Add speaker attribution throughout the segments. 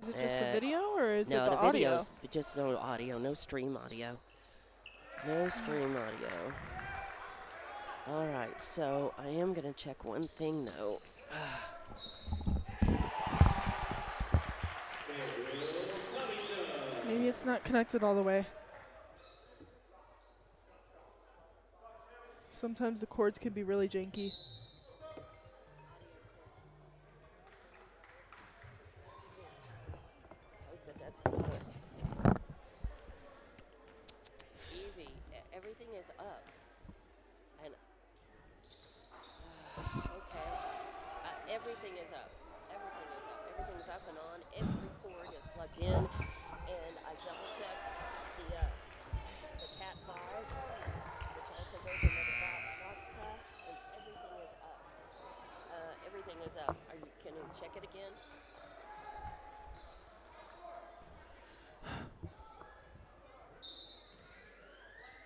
Speaker 1: Is it just the video or is it
Speaker 2: No,
Speaker 1: the
Speaker 2: the
Speaker 1: audio?
Speaker 2: video's just no audio, no stream audio. No stream audio. All right, so I am going to check one thing, though.
Speaker 1: Maybe it's not connected all the way. Sometimes the cords can be really janky.
Speaker 2: Hope that's good. Evie, everything is up. And okay, everything is up. Everything is up. Everything's up and on. Every cord is plugged in, and I double checked the Cat 5, which also goes into the box cast, and everything is up. Everything is up. Can you check it again?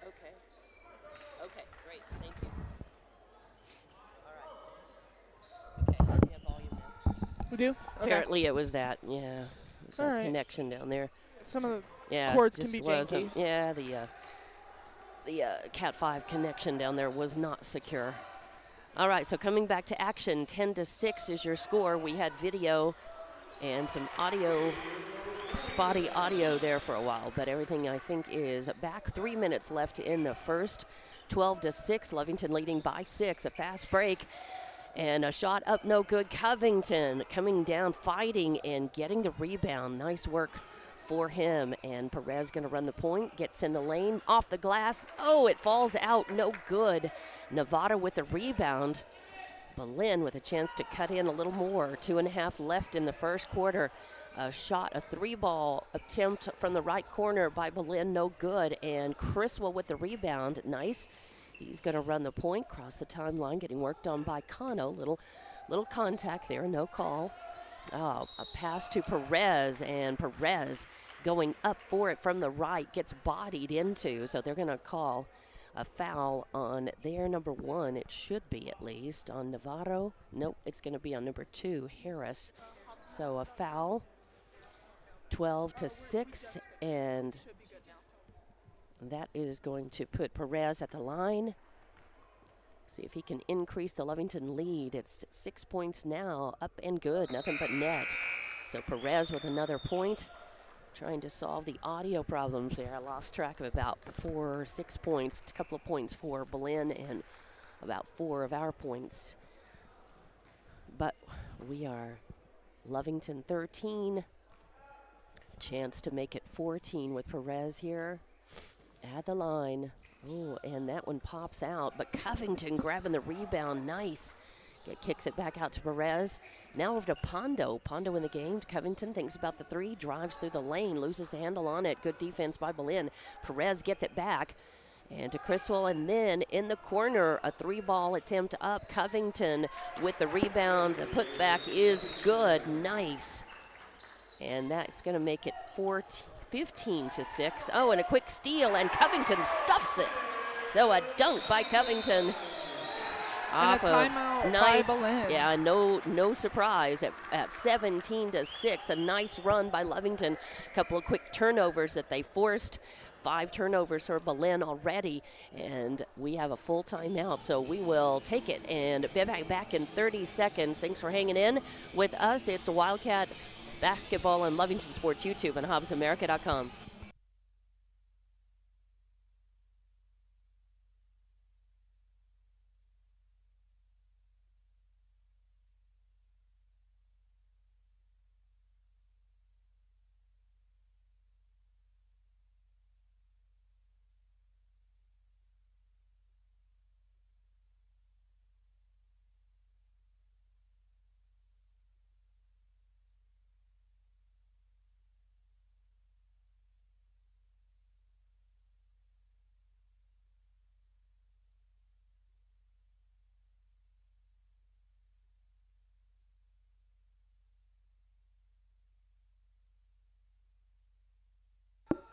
Speaker 2: Okay. Okay, great. Thank you. All right. Okay, we have volume now.
Speaker 1: We do? Okay.
Speaker 2: Apparently it was that, yeah. It was that connection down there.
Speaker 1: Some of the
Speaker 2: Yeah,
Speaker 1: cords can be janky.
Speaker 2: Yeah, the Cat 5 connection down there was not secure. All right, so coming back to action, 10-6 is your score. We had video and some audio, spotty audio there for a while, but everything I think is back. 3 minutes left in the first. 12-6, Lovington leading by 6. A fast break and a shot up, no good. Covington coming down, fighting and getting the rebound. Nice work for him, and Perez going to run the point, gets in the lane, off the glass. Oh, it falls out, no good. Nevada with the rebound. Belen with a chance to cut in a little more. 2.5 left in the first quarter. A shot, a 3-ball attempt from the right corner by Belen, no good. And Criswell with the rebound, nice. He's going to run the point, cross the timeline, getting worked on by Cano. Little contact there, no call. Oh, a pass to Perez, and Perez going up for it from the right, gets bodied into, so they're going to call a foul on their number 1. It should be, at least, on Navarro. Nope, it's going to be on number 2, Harris. So a foul, 12-6, and that is going to put Perez at the line. See if he can increase the Lovington lead. It's 6 points now, up and good, nothing but net. So Perez with another point, trying to solve the audio problems there. I lost track of about 4 or 6 points, a couple of points for Belen and about 4 of our points. But we are Lovington 13, chance to make it 14 with Perez here at the line. Oh, and that one pops out, but Covington grabbing the rebound, nice. Kicks it back out to Perez. Now over to Pondo. Pondo in the game. Covington thinks about the 3, drives through the lane, loses the handle on it. Good defense by Belen. Perez gets it back. And to Criswell, and then in the corner, a 3-ball attempt up. Covington with the rebound. The putback is good, nice. And that's going to make it 15-6. Oh, and a quick steal, and Covington stuffs it. So a dunk by Covington.
Speaker 1: And a timeout
Speaker 2: nice,
Speaker 1: by Belen.
Speaker 2: Yeah, no surprise at 17-6. A nice run by Lovington. A couple of quick turnovers that they forced. 5 turnovers for Belen already, and we have a full timeout, so we will take it and be back in 30 seconds. Thanks for hanging in with us. It's a Wildcat Basketball on Lovington Sports YouTube and HobbsAmerica.com.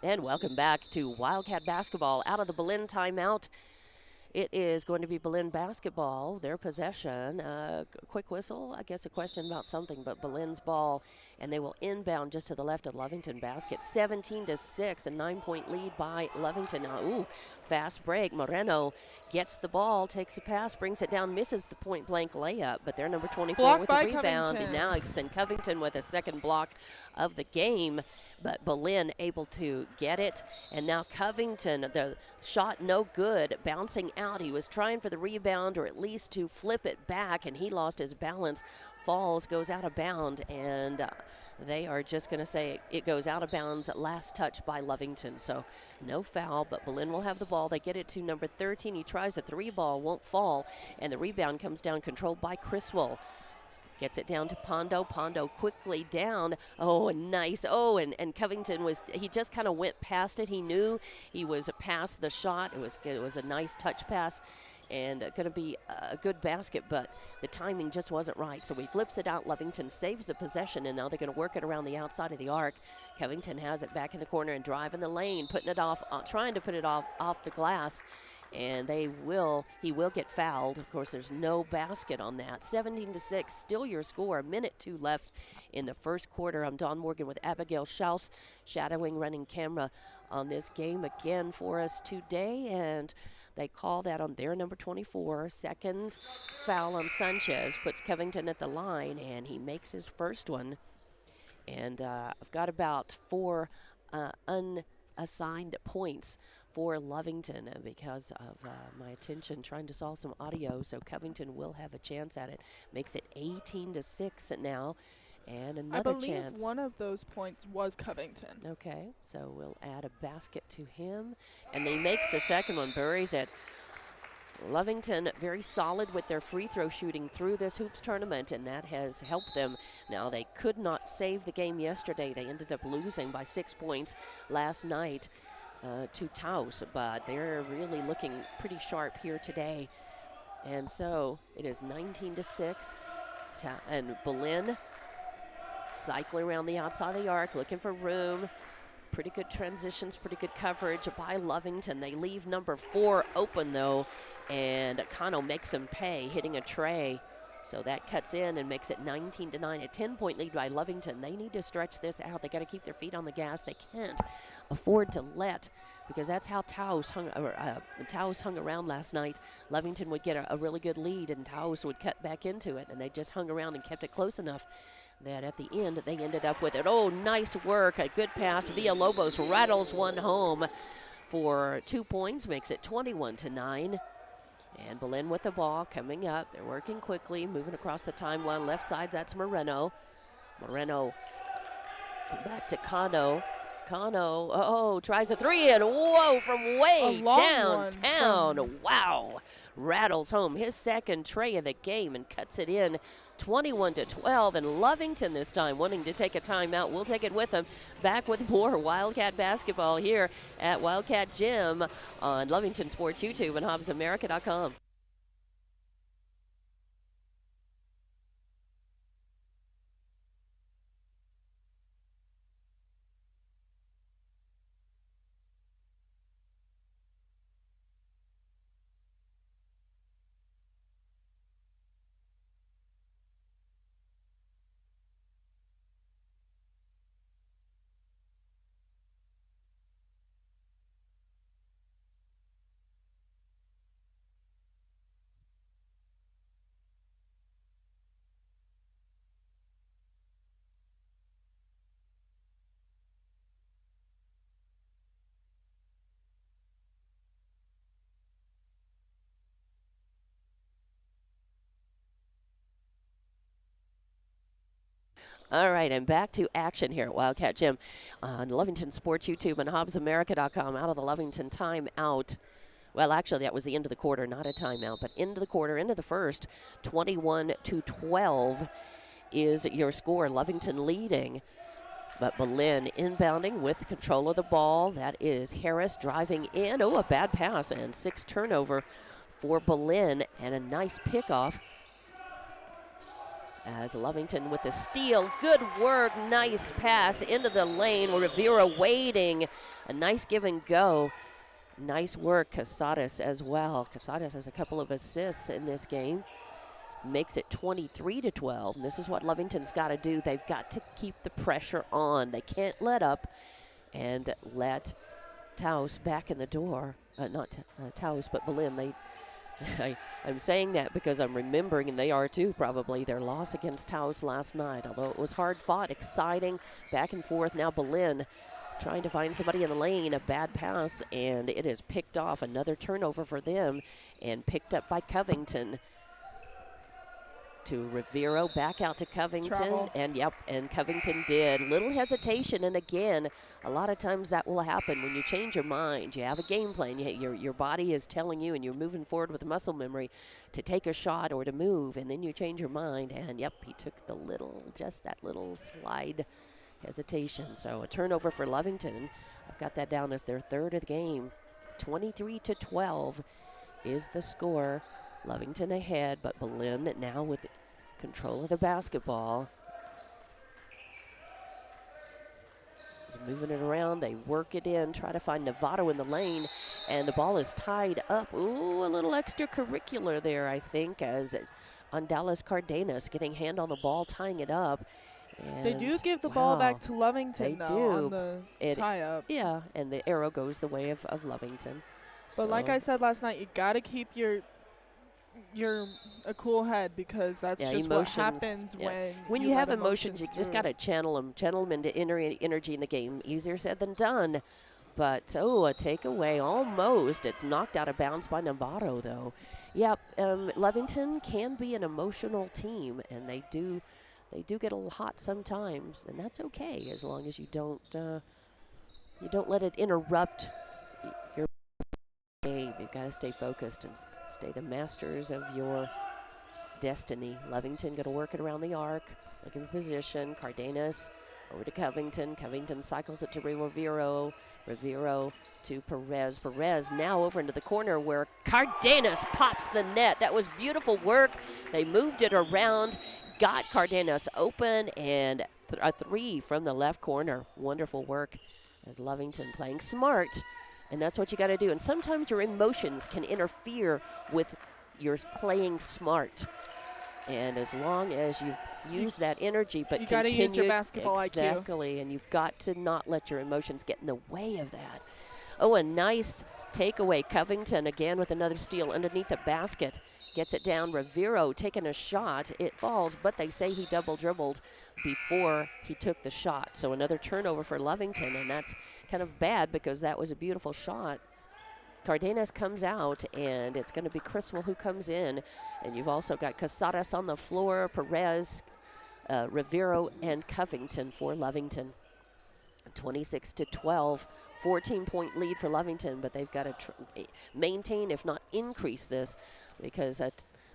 Speaker 2: And welcome back to Wildcat Basketball. Out of the Belen timeout, it is going to be Belen basketball, their possession. Quick whistle, I guess a question about something, but Belen's ball, and they will inbound just to the left of the Lovington basket. 17-6, a 9-point lead by Lovington. Now, fast break. Moreno gets the ball, takes a pass, brings it down, misses the point-blank layup, but they're number 24
Speaker 1: Blocked
Speaker 2: with
Speaker 1: by
Speaker 2: the rebound.
Speaker 1: Covington.
Speaker 2: And now it's Covington with a second block of the game, but Belen able to get it. And now Covington, the shot no good, bouncing out. He was trying for the rebound or at least to flip it back, and he lost his balance. Falls, goes out of bounds, and they are just going to say it goes out of bounds. Last touch by Lovington. So no foul, but Belen will have the ball. They get it to number 13. He tries a three ball, won't fall, and the rebound comes down, controlled by Criswell. Gets it down to Pondo. Pondo quickly down. Oh, and nice. Oh, and Covington he just kind of went past it. He knew he was past the shot. It was a nice touch pass and going to be a good basket, but the timing just wasn't right. So he flips it out. Lovington saves the possession, and now they're going to work it around the outside of the arc. Covington has it back in the corner and driving the lane, putting it off, trying to put it off the glass. And he will get fouled. Of course, there's no basket on that. 17-6, still your score. 1:02 left in the first quarter. I'm Dawn Morgan with Abigail Schaus, shadowing running camera on this game again for us today. And they call that on their number 24. Second foul on Sanchez puts Covington at the line, and he makes his first one. And I've got about 4 unassigned points for Lovington because of my attention trying to solve some audio. So Covington will have a chance at it. Makes it 18-6 now. And another chance.
Speaker 1: I believe one of those points was Covington.
Speaker 2: Okay, so we'll add a basket to him. And he makes the second one, buries it. Lovington very solid with their free throw shooting through this hoops tournament, and that has helped them. Now, they could not save the game yesterday. They ended up losing by 6 points last night to Taos, but they're really looking pretty sharp here today. And so it is 19-6, and Belen cycling around the outside of the arc, looking for room. Pretty good transitions, pretty good coverage by Lovington. They leave number 4 open, though, and Kano makes them pay, hitting a tray. So that cuts in and makes it 19-9, a 10-point lead by Lovington. They need to stretch this out. They got to keep their feet on the gas. They can't afford to let, because that's how Taos hung around last night. Lovington would get a really good lead, and Taos would cut back into it, and they just hung around and kept it close enough that at the end they ended up with it. Oh, nice work. A good pass. Villalobos rattles one home for 2 points, makes it 21-9. And Belen with the ball coming up. They're working quickly, moving across the timeline. Left side, that's Moreno. Moreno back to Kano. Kano, tries a three, and whoa, from way downtown. Wow. Rattles home his second tray of the game and cuts it in 21-12. And Lovington this time wanting to take a timeout. We'll take it with them. Back with more Wildcat basketball here at Wildcat Gym on Lovington Sports YouTube and HobbsAmerica.com. All right, and back to action here at Wildcat Gym on Lovington Sports YouTube and HobbsAmerica.com. Out of the Lovington timeout. Well, actually, that was the end of the quarter, not a timeout, but into the quarter, into the first. 21-12 is your score. Lovington leading, but Belen inbounding with control of the ball. That is Harris driving in. Oh, a bad pass, and 6 turnover for Belen, and a nice pickoff as Lovington with the steal. Good work, nice pass into the lane. Rivera waiting. A nice give and go. Nice work, Casadas as well. Casadas has a couple of assists in this game. Makes it 23-12. And this is what Lovington's got to do. They've got to keep the pressure on. They can't let up and let Taos back in the door. Not Taos, but Belen. I'm saying that because I'm remembering, and they are too probably, their loss against Taos last night. Although it was hard fought, exciting, back and forth. Now Belen trying to find somebody in the lane, a bad pass, and it is picked off. Another turnover for them, and picked up by Covington. To Rivero, back out to Covington.
Speaker 1: Travel.
Speaker 2: And Covington did. Little hesitation, and again, a lot of times that will happen when you change your mind. You have a game plan. Your body is telling you, and you're moving forward with muscle memory to take a shot or to move, and then you change your mind, and he took just that little slide hesitation. So a turnover for Lovington. I've got that down as their third of the game. 23-12 is the score. Lovington ahead, but Belen now with control of the basketball. Is moving it around. They work it in, try to find Novato in the lane, and the ball is tied up. Ooh, a little extracurricular there, I think, as on Dallas Cardenas getting hand on the ball, tying it up. And
Speaker 1: They do give the ball back to Lovington,
Speaker 2: they
Speaker 1: though,
Speaker 2: do.
Speaker 1: on the tie-up.
Speaker 2: Yeah, and the arrow goes the way of Lovington.
Speaker 1: But like I said last night, you got to keep your a cool head, because that's just
Speaker 2: emotions,
Speaker 1: what happens
Speaker 2: when you have emotions. You just got to channel them into energy in the game. Easier said than done. But a takeaway almost. It's knocked out of bounds by Novato, though. Lovington can be an emotional team, and they do get a little hot sometimes, and that's okay as long as you don't let it interrupt your game. You've got to stay focused and stay the masters of your destiny. Lovington going to work it around the arc, looking for position. Cardenas over to Covington. Covington cycles it to Rivero. Rivero to Perez. Perez now over into the corner where Cardenas pops the net. That was beautiful work. They moved it around, got Cardenas open, and a three from the left corner. Wonderful work as Lovington playing smart. And that's what you got to do. And sometimes your emotions can interfere with your playing smart. And as long as you use that energy, but
Speaker 1: you got to use your basketball
Speaker 2: IQ. And you've got to not let your emotions get in the way of that. Oh, a nice takeaway. Covington again with another steal underneath the basket. Gets it down. Rivero taking a shot. It falls, but they say he double dribbled before he took the shot. So another turnover for Lovington, and that's kind of bad because that was a beautiful shot. Cardenas comes out, and it's going to be Criswell who comes in. And you've also got Casadas on the floor, Perez, Rivero, and Covington for Lovington. 26-12, 14-point lead for Lovington, but they've got to maintain, if not increase this, because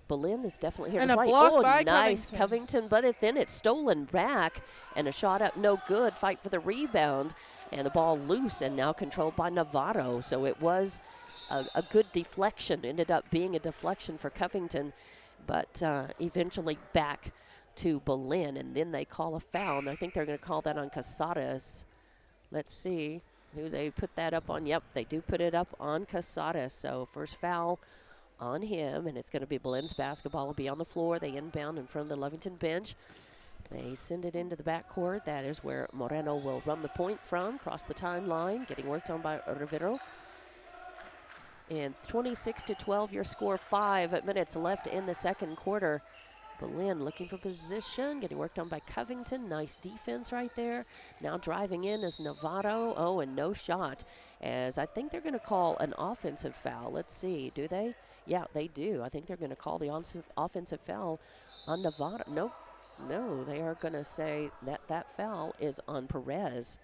Speaker 2: Belen is definitely here
Speaker 1: and
Speaker 2: to play.
Speaker 1: A block
Speaker 2: Oh,
Speaker 1: by
Speaker 2: nice Covington, but then it's stolen back, and a shot up, no good. Fight for the rebound, and the ball loose, and now controlled by Novato. So it was a good deflection. Ended up being a deflection for Covington, but eventually back to Belen, and then they call a foul, and I think they're going to call that on Casadas. Let's see who they put that up on. Yep, they do put it up on Casadas. So first foul on him, and it's going to be Belen's basketball. Will be on the floor. They inbound in front of the Lovington bench. They send it into the backcourt. That is where Moreno will run the point from, cross the timeline, getting worked on by Rivero. And 26-12, your score. 5 minutes left in the second quarter. Belen looking for position, getting worked on by Covington. Nice defense right there. Now driving in is Novato. Oh, and no shot, as I think they're going to call an offensive foul. Let's see, do they? Yeah, they do. I think they're going to call the offensive foul on Novato. Nope. No, they are going to say that foul is on Perez.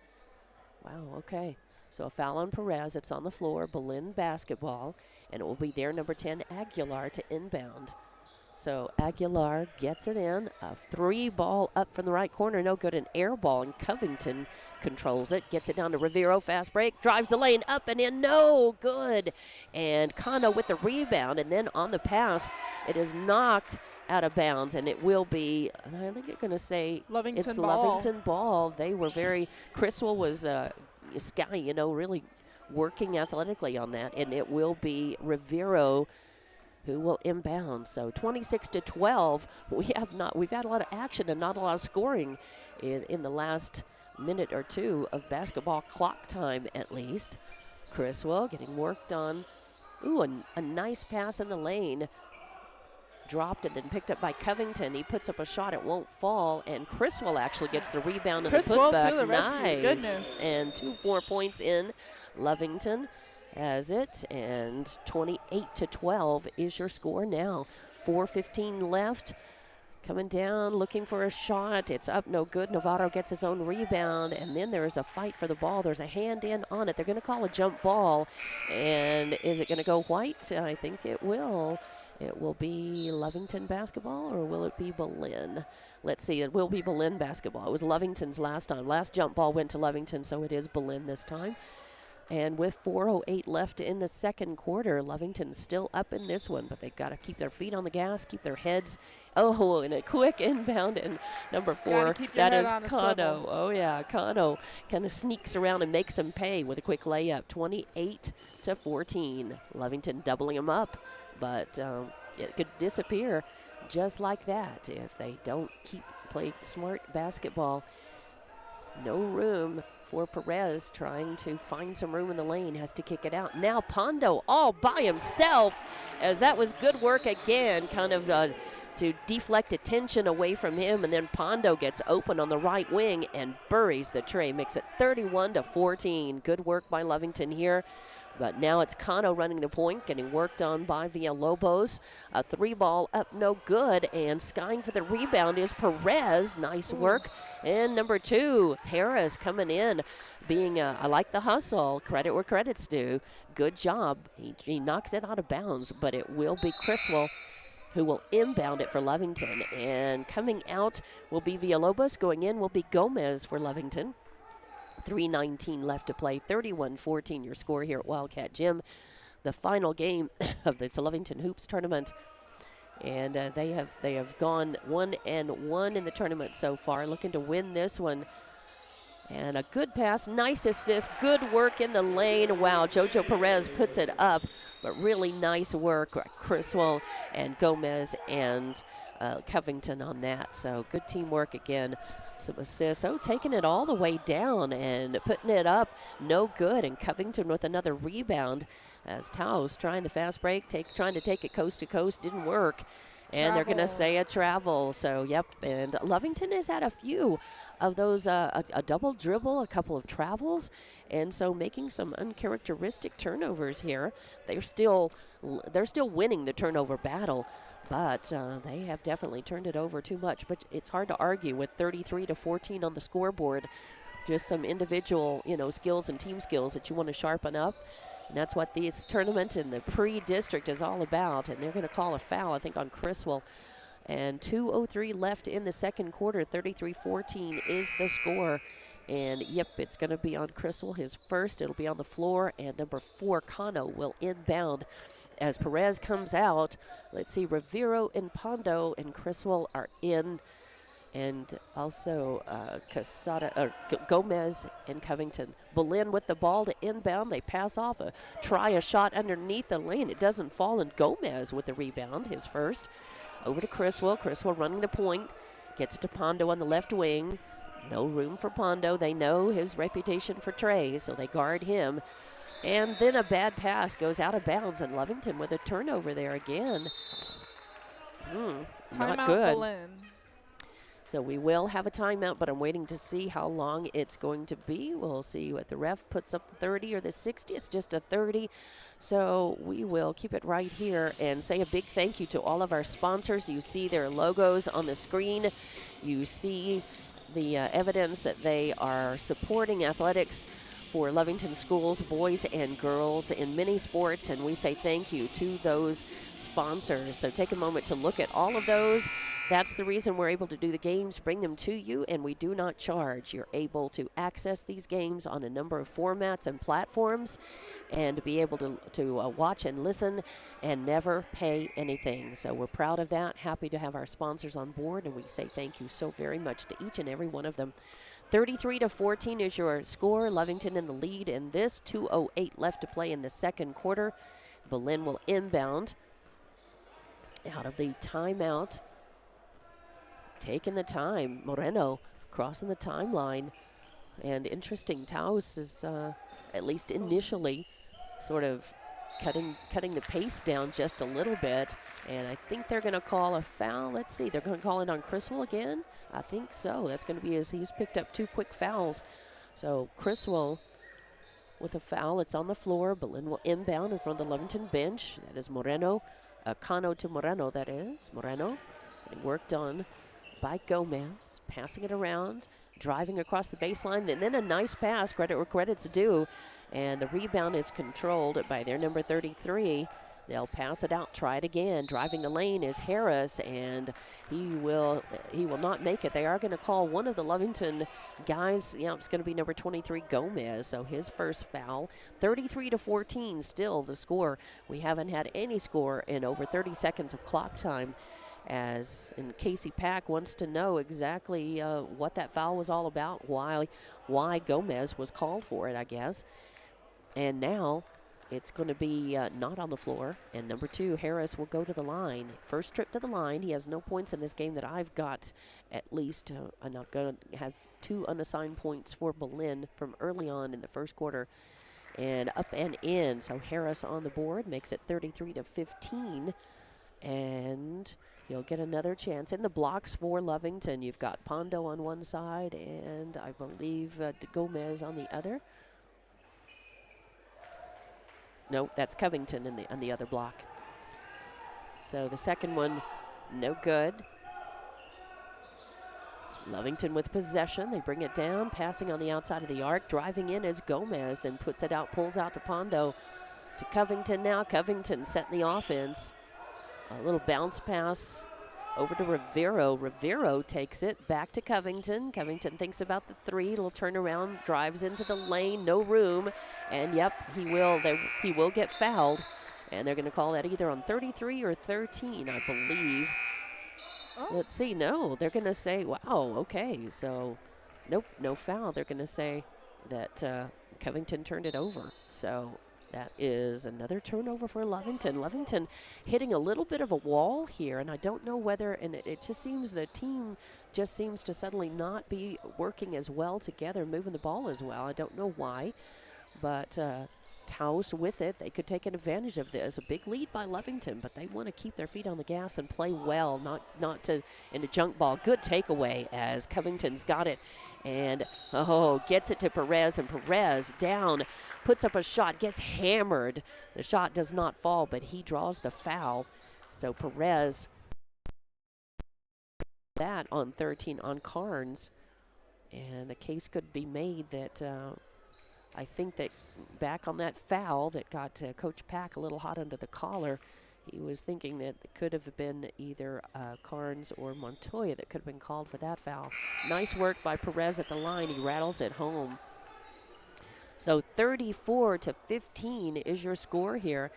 Speaker 2: Wow, okay. So a foul on Perez. It's on the floor. Belen basketball, and it will be their number 10, Aguilar, to inbound. So Aguilar gets it in. A 3 ball up from the right corner. No good. An air ball, and Covington controls it. Gets it down to Rivero. Fast break. Drives the lane up and in. No good. And Kano with the rebound. And then on the pass, it is knocked out of bounds. And it will be, I think you're going to say
Speaker 1: Lovington
Speaker 2: it's
Speaker 1: ball.
Speaker 2: Lovington ball. They were very, Criswell was, really working athletically on that, and it will be Rivero who will inbound. So 26-12. We've had a lot of action and not a lot of scoring in the last minute or two of basketball clock time, at least. Criswell getting worked on. Ooh, a nice pass in the lane. Dropped and then picked up by Covington. He puts up a shot, it won't fall, and Criswell actually gets the rebound and the putback.
Speaker 1: To the rescue.
Speaker 2: Nice.
Speaker 1: Goodness.
Speaker 2: And 2 more points in. Lovington has it, and 28-12 is your score now. 4:15 left. Coming down, looking for a shot. It's up, no good. Novato gets his own rebound, and then there is a fight for the ball. There's a hand in on it. They're going to call a jump ball, and is it going to go white? I think it will. It will be Lovington basketball, or will it be Belen? Let's see. It will be Belen basketball. It was Lovington's last time. Last jump ball went to Lovington, so it is Belen this time. And with 4:08 left in the second quarter, Lovington's still up in this one, but they've got to keep their feet on the gas, keep their heads. Oh, and a quick inbound, and number 4, that is Kano. Oh, yeah, Kano kind of sneaks around and makes them pay with a quick layup. 28-14. Lovington doubling them up, but it could disappear just like that if they don't play smart basketball. No room for Perez, trying to find some room in the lane, has to kick it out. Now Pondo all by himself, as that was good work again, kind of to deflect attention away from him, and then Pondo gets open on the right wing and buries the tray, makes it 31-14. Good work by Lovington here. But now it's Kano running the point, getting worked on by Villalobos. A 3-ball up, no good, and skying for the rebound is Perez. Nice work. And number 2, Harris coming in, being, I like the hustle. Credit where credit's due. Good job. He knocks it out of bounds, but it will be Criswell who will inbound it for Lovington. And coming out will be Villalobos. Going in will be Gomez for Lovington. 3:19 left to play. 31-14 your score here at Wildcat Gym. The final game of the Lovington Hoops tournament. And they have gone 1-1 in the tournament so far, looking to win this one. And a good pass, nice assist, good work in the lane. Wow, Jojo Perez puts it up, but really nice work. Criswell and Gomez and Covington on that. So good teamwork again. Some assists. Oh, taking it all the way down and putting it up. No good. And Covington with another rebound as Taos trying the fast break, trying to take it coast to coast. Didn't work. And they're going to say a travel. So, yep. And Lovington has had a few of those, a double dribble, a couple of travels. And so making some uncharacteristic turnovers here. They're still winning the turnover battle. But they have definitely turned it over too much. But it's hard to argue with 33-14 on the scoreboard. Just some individual, skills and team skills that you want to sharpen up. And that's what this tournament in the pre-district is all about. And they're going to call a foul, I think, on Criswell. And 2:03 left in the second quarter. 33-14 is the score. And, yep, it's going to be on Criswell, his first. It'll be on the floor. And number 4, Kano, will inbound. As Perez comes out, let's see, Rivero and Pondo and Criswell are in, and also Gomez and Covington. Belen with the ball to inbound. They pass off, try a shot underneath the lane. It doesn't fall, and Gomez with the rebound, his first. Over to Criswell. Criswell running the point. Gets it to Pondo on the left wing. No room for Pondo. They know his reputation for trays, so they guard him. And then a bad pass goes out of bounds, and Lovington with a turnover there again. Not good.
Speaker 1: Belen.
Speaker 2: So we will have a timeout, but I'm waiting to see how long it's going to be. We'll see what the ref puts up, the 30 or the 60. It's just a 30. So we will keep it right here and say a big thank you to all of our sponsors. You see their logos on the screen. You see the evidence that they are supporting athletics for Lovington schools, boys and girls in many sports, and we say thank you to those sponsors. So take a moment to look at all of those. That's the reason we're able to do the games, bring them to you, and we do not charge. You're able to access these games on a number of formats and platforms and be able to watch and listen and never pay anything. So we're proud of that, happy to have our sponsors on board, and we say thank you so very much to each and every one of them. 33-14 is your score. Lovington in the lead in this. 2:08 left to play in the second quarter. Belen will inbound out of the timeout. Taking the time. Moreno crossing the timeline. And interesting, Taos is at least initially sort of cutting the pace down just a little bit. And I think they're going to call a foul. Let's see, they're going to call it on Criswell again? I think so. That's going to be as he's picked up 2 quick fouls. So Criswell with a foul. It's on the floor. Belen will inbound in front of the Lovington bench. That is Moreno. Cano to Moreno, that is. Moreno getting worked on by Gomez. Passing it around. Driving across the baseline. And then a nice pass. Credit where credit's due. And the rebound is controlled by their number 33. They'll pass it out, try it again. Driving the lane is Harris, and he will not make it. They are going to call one of the Lovington guys. Yeah, it's going to be number 23, Gomez, so his first foul. 33-14 still the score. We haven't had any score in over 30 seconds of clock time, as in Casey Pack wants to know exactly what that foul was all about, why Gomez was called for it, I guess. And now it's going to be not on the floor. And number 2, Harris will go to the line. First trip to the line. He has no points in this game that I've got, at least. I'm not going to have 2 unassigned points for Belen from early on in the first quarter. And up and in. So Harris on the board makes it 33-15. And he'll get another chance. In the blocks for Lovington, you've got Pondo on one side and I believe Gomez on the other. No, that's Covington on the other block. So the second one, no good. Lovington with possession. They bring it down, passing on the outside of the arc. Driving in is Gomez, then puts it out, pulls out to Pondo. To Covington now. Covington setting the offense. A little bounce pass over to Rivero. Rivero takes it back to Covington. Covington thinks about the 3. Little turnaround, drives into the lane, no room. And yep, he will get fouled. And they're going to call that either on 33 or 13, I believe. Oh. Let's see. No, they're going to say, wow, okay. So, nope, no foul. They're going to say that Covington turned it over. So that is another turnover for Lovington. Lovington hitting a little bit of a wall here, and I don't know whether, and it just seems the team just seems to suddenly not be working as well together, moving the ball as well. I don't know why, but Taos with it. They could take advantage of this. A big lead by Lovington, but they want to keep their feet on the gas and play well, not to into junk ball. Good takeaway as Covington's got it. And, gets it to Perez, and Perez down, puts up a shot, gets hammered. The shot does not fall, but he draws the foul. So Perez, that on 13 on Carnes. And a case could be made that I think that back on that foul that got Coach Pack a little hot under the collar, he was thinking that it could have been either Carnes or Montoya that could have been called for that foul. Nice work by Perez at the line. He rattles it home. So 34-15 is your score here.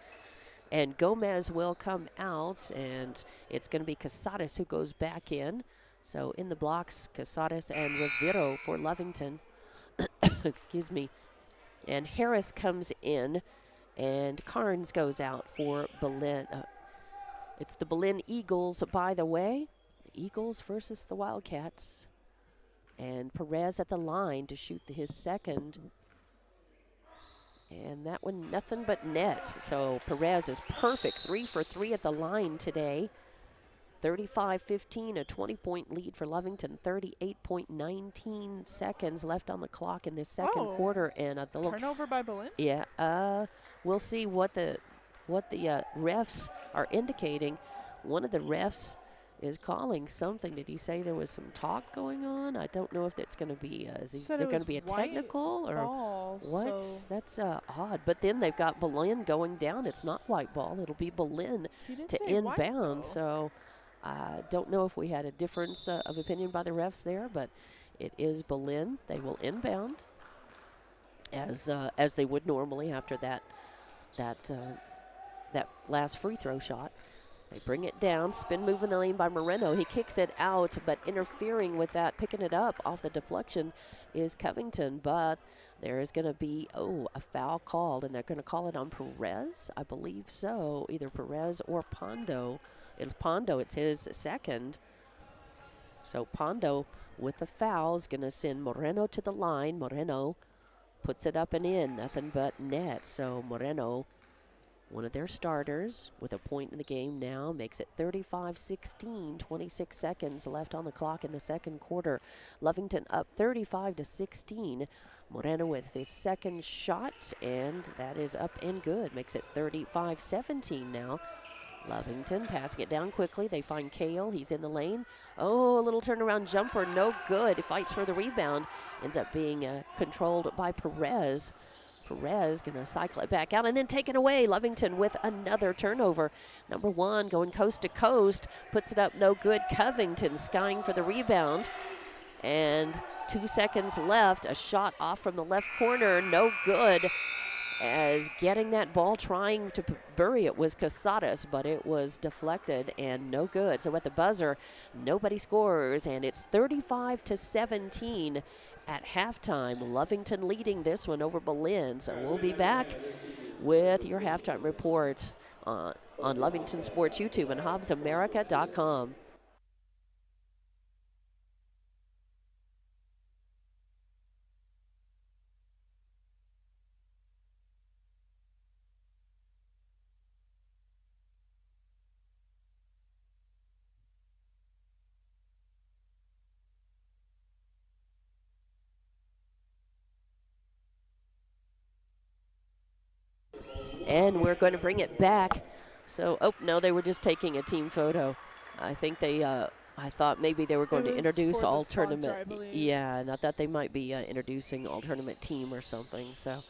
Speaker 2: And Gomez will come out, and it's going to be Casares who goes back in. So in the blocks, Casares and Rivero for Lovington. Excuse me. And Harris comes in. And Carnes goes out for Belen. It's the Belen Eagles, by the way. The Eagles versus the Wildcats. And Perez at the line to shoot his second. And that one, nothing but net. So Perez is perfect. 3 for 3 at the line today. 35-15, a 20-point lead for Lovington. 38.19 seconds left on the clock in this second quarter. And
Speaker 1: turnover by Belen?
Speaker 2: Yeah, we'll see what the refs are indicating. One of the refs is calling something. Did he say there was some talk going on? I don't know if it's going to be there going to be a technical or what? So that's odd. But then they've got Belen going down. It's not white ball. It'll be Belen to inbound. So I don't know if we had a difference of opinion by the refs there, but it is Belen. They will inbound as they would normally after that last free throw shot. They bring it down, spin move in the lane by Moreno. He kicks it out, but interfering with that, picking it up off the deflection is Covington. But there is going to be, a foul called, and they're going to call it on Perez. I believe so, either Perez or Pondo. It's Pondo, it's his second. So Pondo with the foul is going to send Moreno to the line. Moreno puts it up and in, nothing but net. So Moreno, one of their starters, with a point in the game now, makes it 35-16, 26 seconds left on the clock in the second quarter. Lovington up 35-16. Moreno with his second shot, and that is up and good. Makes it 35-17 now. Lovington passing it down quickly. They find Kale. He's in the lane. Oh, a little turnaround jumper. No good. Fights for the rebound. Ends up being controlled by Perez. Perez going to cycle it back out and then take it away. Lovington with another turnover. Number one going coast to coast. Puts it up. No good. Covington skying for the rebound. And 2 seconds left. A shot off from the left corner. No good. As getting that ball, trying to bury it was Casadas, but it was deflected and no good. So at the buzzer, nobody scores, and it's 35-17 at halftime. Lovington leading this one over Belen. So we'll be back with your halftime report on Lovington Sports YouTube and HobbsAmerica.com. And we're going to bring it back. So, no, they were just taking a team photo. I think they, I thought maybe they were going to introduce all tournament. Yeah, and I thought they might be introducing all tournament team or something. So.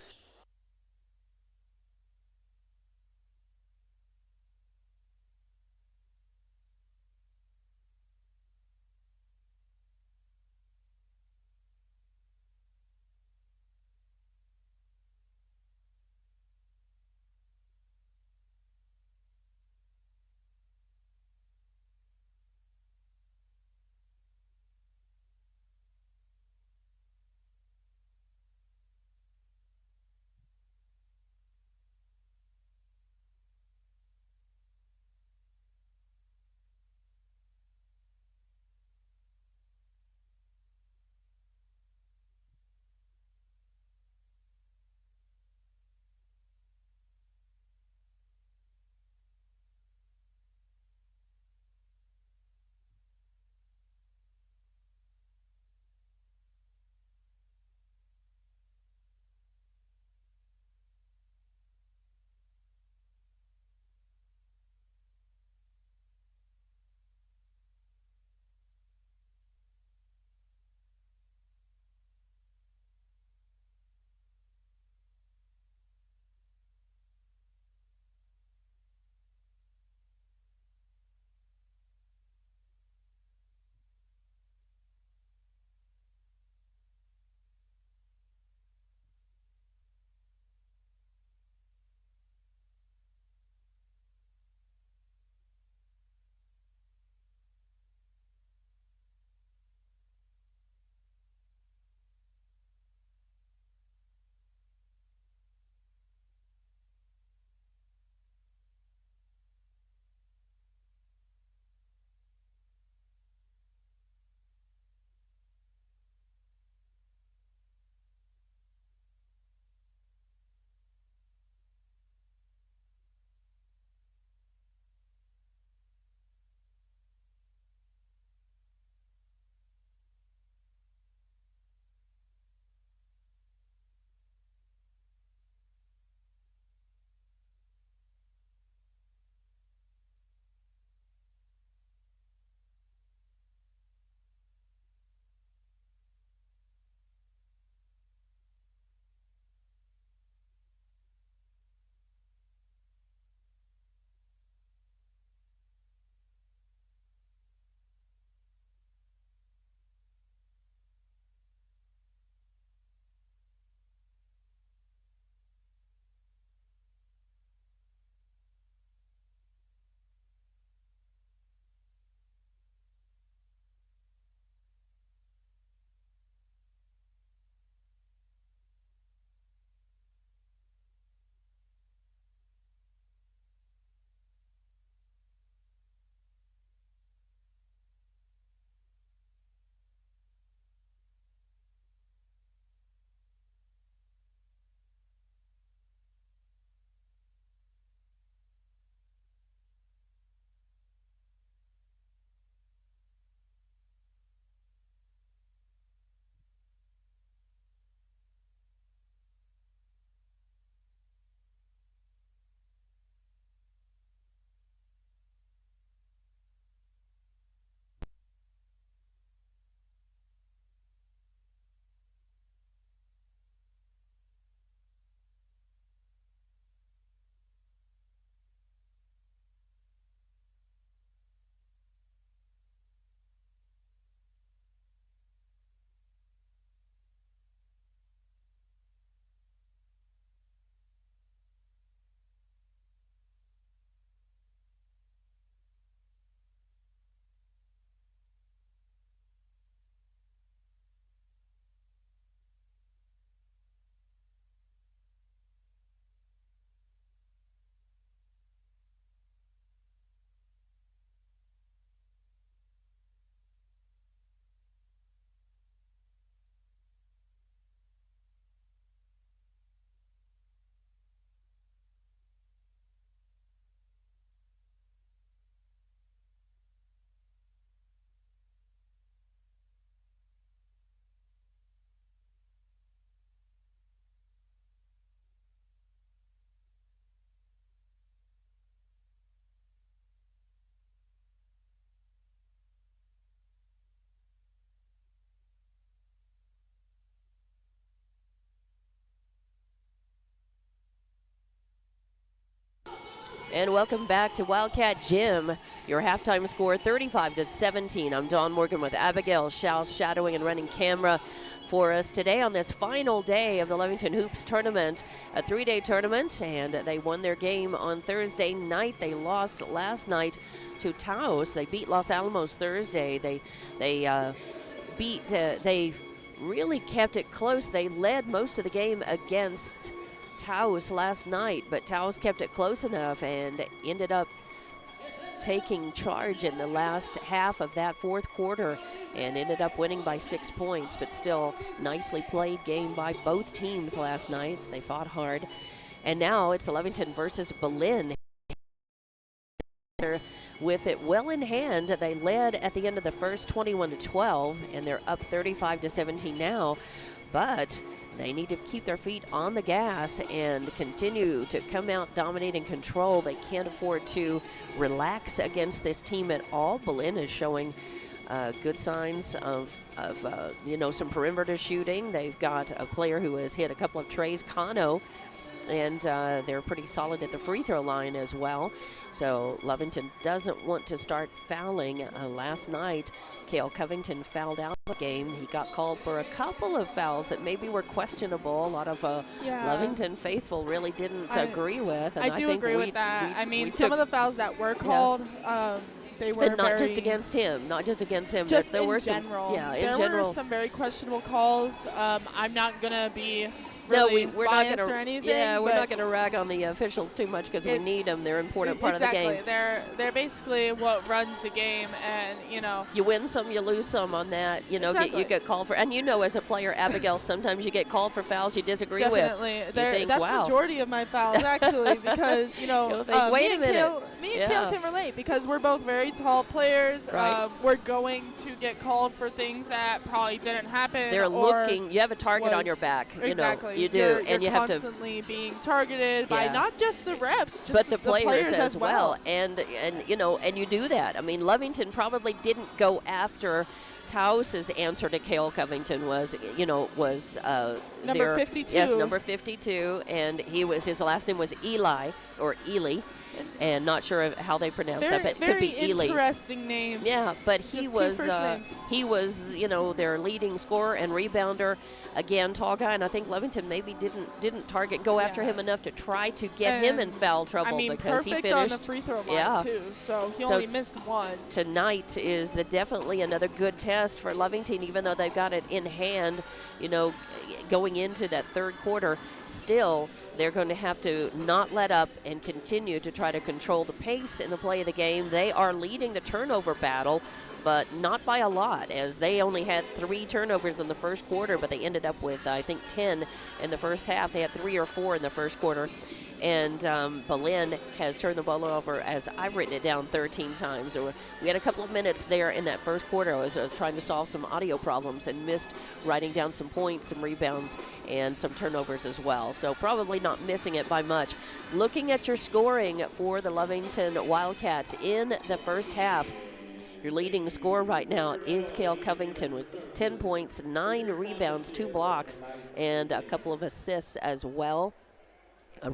Speaker 2: And welcome back to Wildcat Gym. Your halftime score 35-17. I'm Dawn Morgan with Abigail Schaus shadowing and running camera for us today on this final day of the Lovington Hoops tournament, a 3-day tournament, and they won their game on Thursday night. They lost last night to Taos. They beat Los Alamos Thursday. They really kept it close. They led most of the game against Taos last night, but Taos kept it close enough and ended up taking charge in the last half of that fourth quarter and ended up winning by 6 points, but still nicely played game by both teams last night. They fought hard. And now it's Lovington versus Belen. With it well in hand, they led at the end of the first 21-12, and they're up 35-17 now, but they need to keep their feet on the gas and continue to come out, dominate, and control. They can't afford to relax against this team at all. Belen is showing good signs of some perimeter shooting. They've got a player who has hit a couple of trays, Kano, and they're pretty solid at the free throw line as well. So Lovington doesn't want to start fouling. Last night, Cale Covington fouled out the game. He got called for a couple of fouls that maybe were questionable. A lot of Lovington faithful really didn't agree with. And
Speaker 1: I do agree with that. I mean, some of the fouls that were called, they were
Speaker 2: not just against him. Not just against him.
Speaker 1: Just
Speaker 2: there
Speaker 1: in
Speaker 2: were
Speaker 1: general.
Speaker 2: There
Speaker 1: were some very questionable calls. I'm not going to be
Speaker 2: we're not
Speaker 1: going to.
Speaker 2: Yeah, we're not going to rag on the officials too much because we need them. They're an important part of the game.
Speaker 1: Exactly. They're basically what runs the game, and
Speaker 2: you win some, you lose some on that. You get called for, and as a player, Abigail, sometimes you get called for fouls you disagree with.
Speaker 1: Definitely, that's the majority of my fouls actually, because
Speaker 2: wait a minute.
Speaker 1: Me and Cale can relate because we're both very tall players.
Speaker 2: Right.
Speaker 1: We're going to get called for things that probably didn't happen.
Speaker 2: They're looking. You have a target on your back.
Speaker 1: Exactly.
Speaker 2: You do,
Speaker 1: you're
Speaker 2: you have to
Speaker 1: constantly being targeted by not just the refs, just
Speaker 2: but the
Speaker 1: players
Speaker 2: as well. And you do that. I mean, Lovington probably didn't go after Taos's answer to Cale Covington was
Speaker 1: number 52.
Speaker 2: Yes, number 52, and his last name was Eli or Ely. And not sure of how they pronounce that, but it could be Ely.
Speaker 1: Very interesting name.
Speaker 2: Yeah, but he was their leading scorer and rebounder. Again, tall guy, and I think Lovington maybe didn't go after him enough to try to get him in foul trouble because he finished
Speaker 1: on the free throw line too. So he only missed one.
Speaker 2: Tonight is definitely another good test for Lovington, even though they've got it in hand. Going into that third quarter, still they're going to have to not let up and continue to try to control the pace in the play of the game. They are leading the turnover battle, but not by a lot, as they only had 3 turnovers in the first quarter, but they ended up with, I think, 10 in the first half. They had 3 or 4 in the first quarter. And Belen has turned the ball over, as I've written it down, 13 times. We had a couple of minutes there in that first quarter. I was trying to solve some audio problems and missed writing down some points, some rebounds, and some turnovers as well. So probably not missing it by much. Looking at your scoring for the Lovington Wildcats in the first half, your leading scorer right now is Cale Covington with 10 points, 9 rebounds, 2 blocks, and a couple of assists as well. A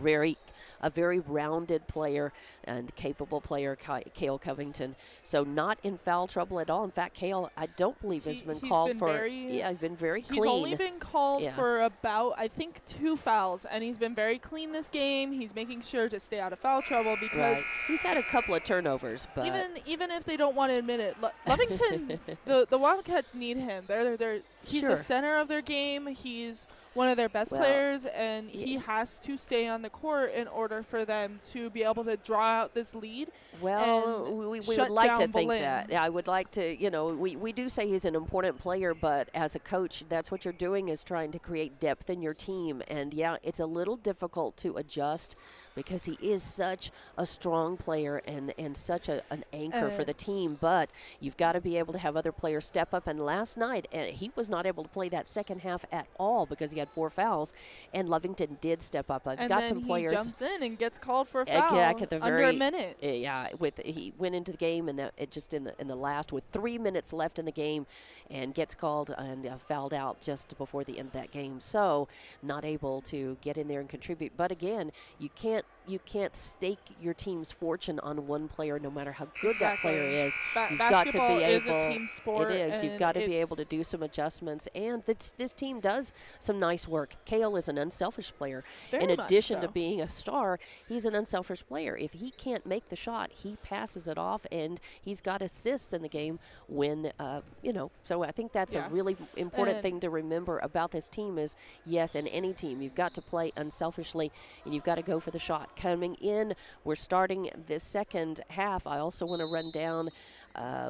Speaker 2: very rounded player and capable player, Cale Covington. So not in foul trouble at all. In fact, Cale, I don't believe has been called for. He's been very clean.
Speaker 1: He's only been called for about, I think, 2 fouls, and he's been very clean this game. He's making sure to stay out of foul trouble because
Speaker 2: he's had a couple of turnovers. But
Speaker 1: even if they don't want to admit it, Lovington, the Wildcats need him. He's the center of their game. He's one of their best players, and he has to stay on the court in order for them to be able to draw out this lead.
Speaker 2: Well, we would like to think that. Yeah, I would like to, we do say he's an important player, but as a coach, that's what you're doing is trying to create depth in your team. And, it's a little difficult to adjust because he is such a strong player and such an anchor for the team. But you've got to be able to have other players step up. And last night, he was not able to play that second half at all because he had 4 fouls. And Lovington did step up. I've got some players.
Speaker 1: And then he jumps in and gets called for a foul under a minute.
Speaker 2: He went into the game and in the last with 3 minutes left in the game, and gets called and fouled out just before the end of that game. So not able to get in there and contribute. But again, you can't you can't stake your team's fortune on one player, no matter how good that player is. You've
Speaker 1: Basketball
Speaker 2: got to be
Speaker 1: is
Speaker 2: able,
Speaker 1: a team sport.
Speaker 2: It is. You've got to be able to
Speaker 1: it's
Speaker 2: do some adjustments, and this team does some nice work. Kale is an unselfish player.
Speaker 1: very
Speaker 2: In
Speaker 1: much
Speaker 2: addition
Speaker 1: so.
Speaker 2: to being a star, he's an unselfish player. If he can't make the shot, he passes it off, and he's got assists in the game when, so I think that's a really important thing to remember about this team is, yes, in any team, you've got to play unselfishly, and you've got to go for the shot. Coming in, we're starting this second half. I also want to run down,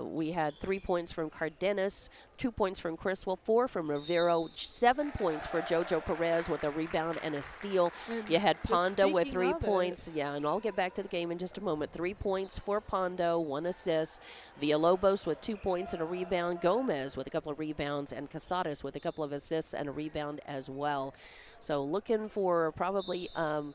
Speaker 2: we had 3 points from Cardenas, 2 points from Criswell, 4 from Rivero, 7 points for Jojo Perez with a rebound and a steal. You had Pondo with 3 points. Yeah, and I'll get back to the game in just a moment. 3 points for Pondo, 1 assist. Villalobos with 2 points and a rebound. Gomez with a couple of rebounds, and Casares with a couple of assists and a rebound as well. So looking for probably going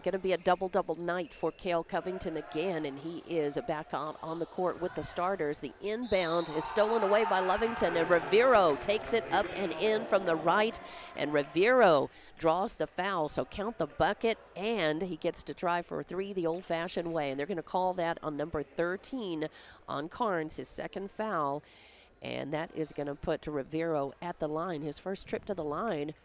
Speaker 2: to be a double-double night for Cale Covington again, and he is back out on the court with the starters. The inbound is stolen away by Lovington, and Rivero takes it up and in from the right, and Rivero draws the foul, so count the bucket, and he gets to try for 3 the old-fashioned way, and they're going to call that on number 13 on Carnes, his second foul, and that is going to put Rivero at the line, his first trip to the line.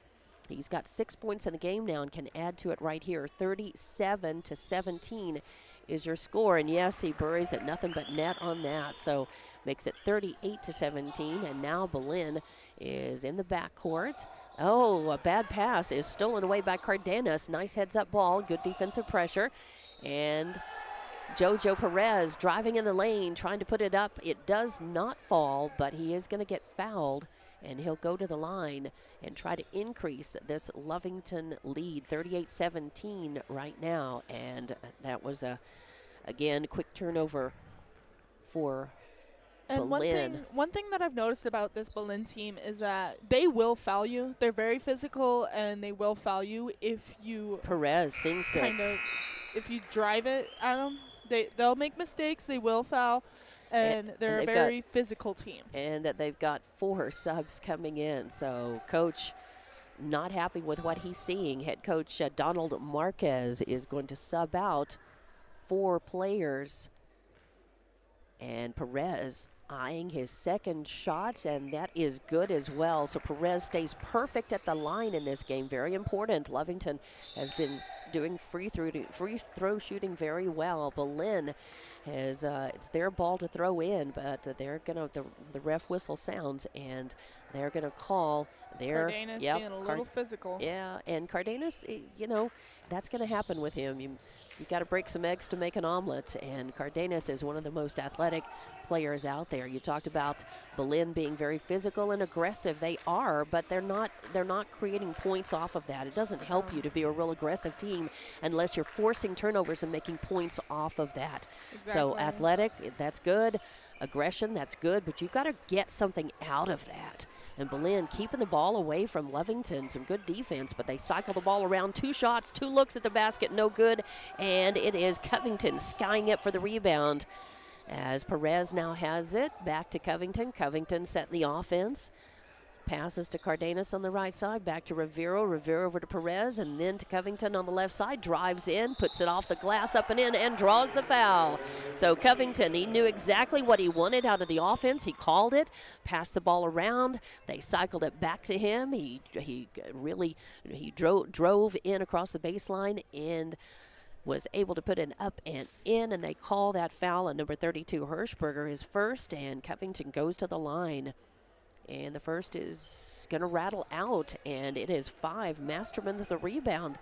Speaker 2: He's got 6 points in the game now and can add to it right here. 37-17 is your score. And yes, he buries it, nothing but net on that. So makes it 38-17. And now Belen is in the backcourt. Oh, a bad pass is stolen away by Cardenas. Nice heads-up ball, good defensive pressure. And Jojo Perez driving in the lane, trying to put it up. It does not fall, but he is going to get fouled. And he'll go to the line and try to increase this Lovington lead, 38-17 right now. And that was, again, quick turnover for Belen.
Speaker 1: One thing that I've noticed about this Belen team is that they will foul you. They're very physical, and they will foul you if you
Speaker 2: Perez sinks it.
Speaker 1: If you drive it at them. They'll make mistakes. They will foul. And they're a very physical team.
Speaker 2: And they've got 4 subs coming in. So coach not happy with what he's seeing. Head coach Donald Marquez is going to sub out 4 players. And Perez eyeing his second shot, and that is good as well. So Perez stays perfect at the line in this game. Very important. Lovington has been doing free throw shooting very well. Belen has it's their ball to throw in, but they're gonna the ref whistle sounds, and they're gonna call their
Speaker 1: Cardenas being a little physical.
Speaker 2: Yeah, and Cardenas, that's gonna happen with him. You've got to break some eggs to make an omelet, and Cardenas is one of the most athletic players out there. You talked about Belen being very physical and aggressive. They are, but they're not creating points off of that. It doesn't help you to be a real aggressive team unless you're forcing turnovers and making points off of that.
Speaker 1: Exactly.
Speaker 2: So athletic, that's good. Aggression, that's good, but you've got to get something out of that. And Belen keeping the ball away from Lovington. Some good defense, but they cycle the ball around. 2 shots, 2 looks at the basket, no good. And it is Covington skying up for the rebound as Perez now has it. Back to Covington. Covington set the offense. Passes to Cardenas on the right side, back to Rivero. Rivero over to Perez, and then to Covington on the left side. Drives in, puts it off the glass, up and in, and draws the foul. So Covington, he knew exactly what he wanted out of the offense. He called it, passed the ball around. They cycled it back to him. He drove in across the baseline and was able to put it up and in, and they call that foul on number 32, Hirschberger, his first, and Covington goes to the line. And the first is going to rattle out, and it is 5. Masterman with the rebound.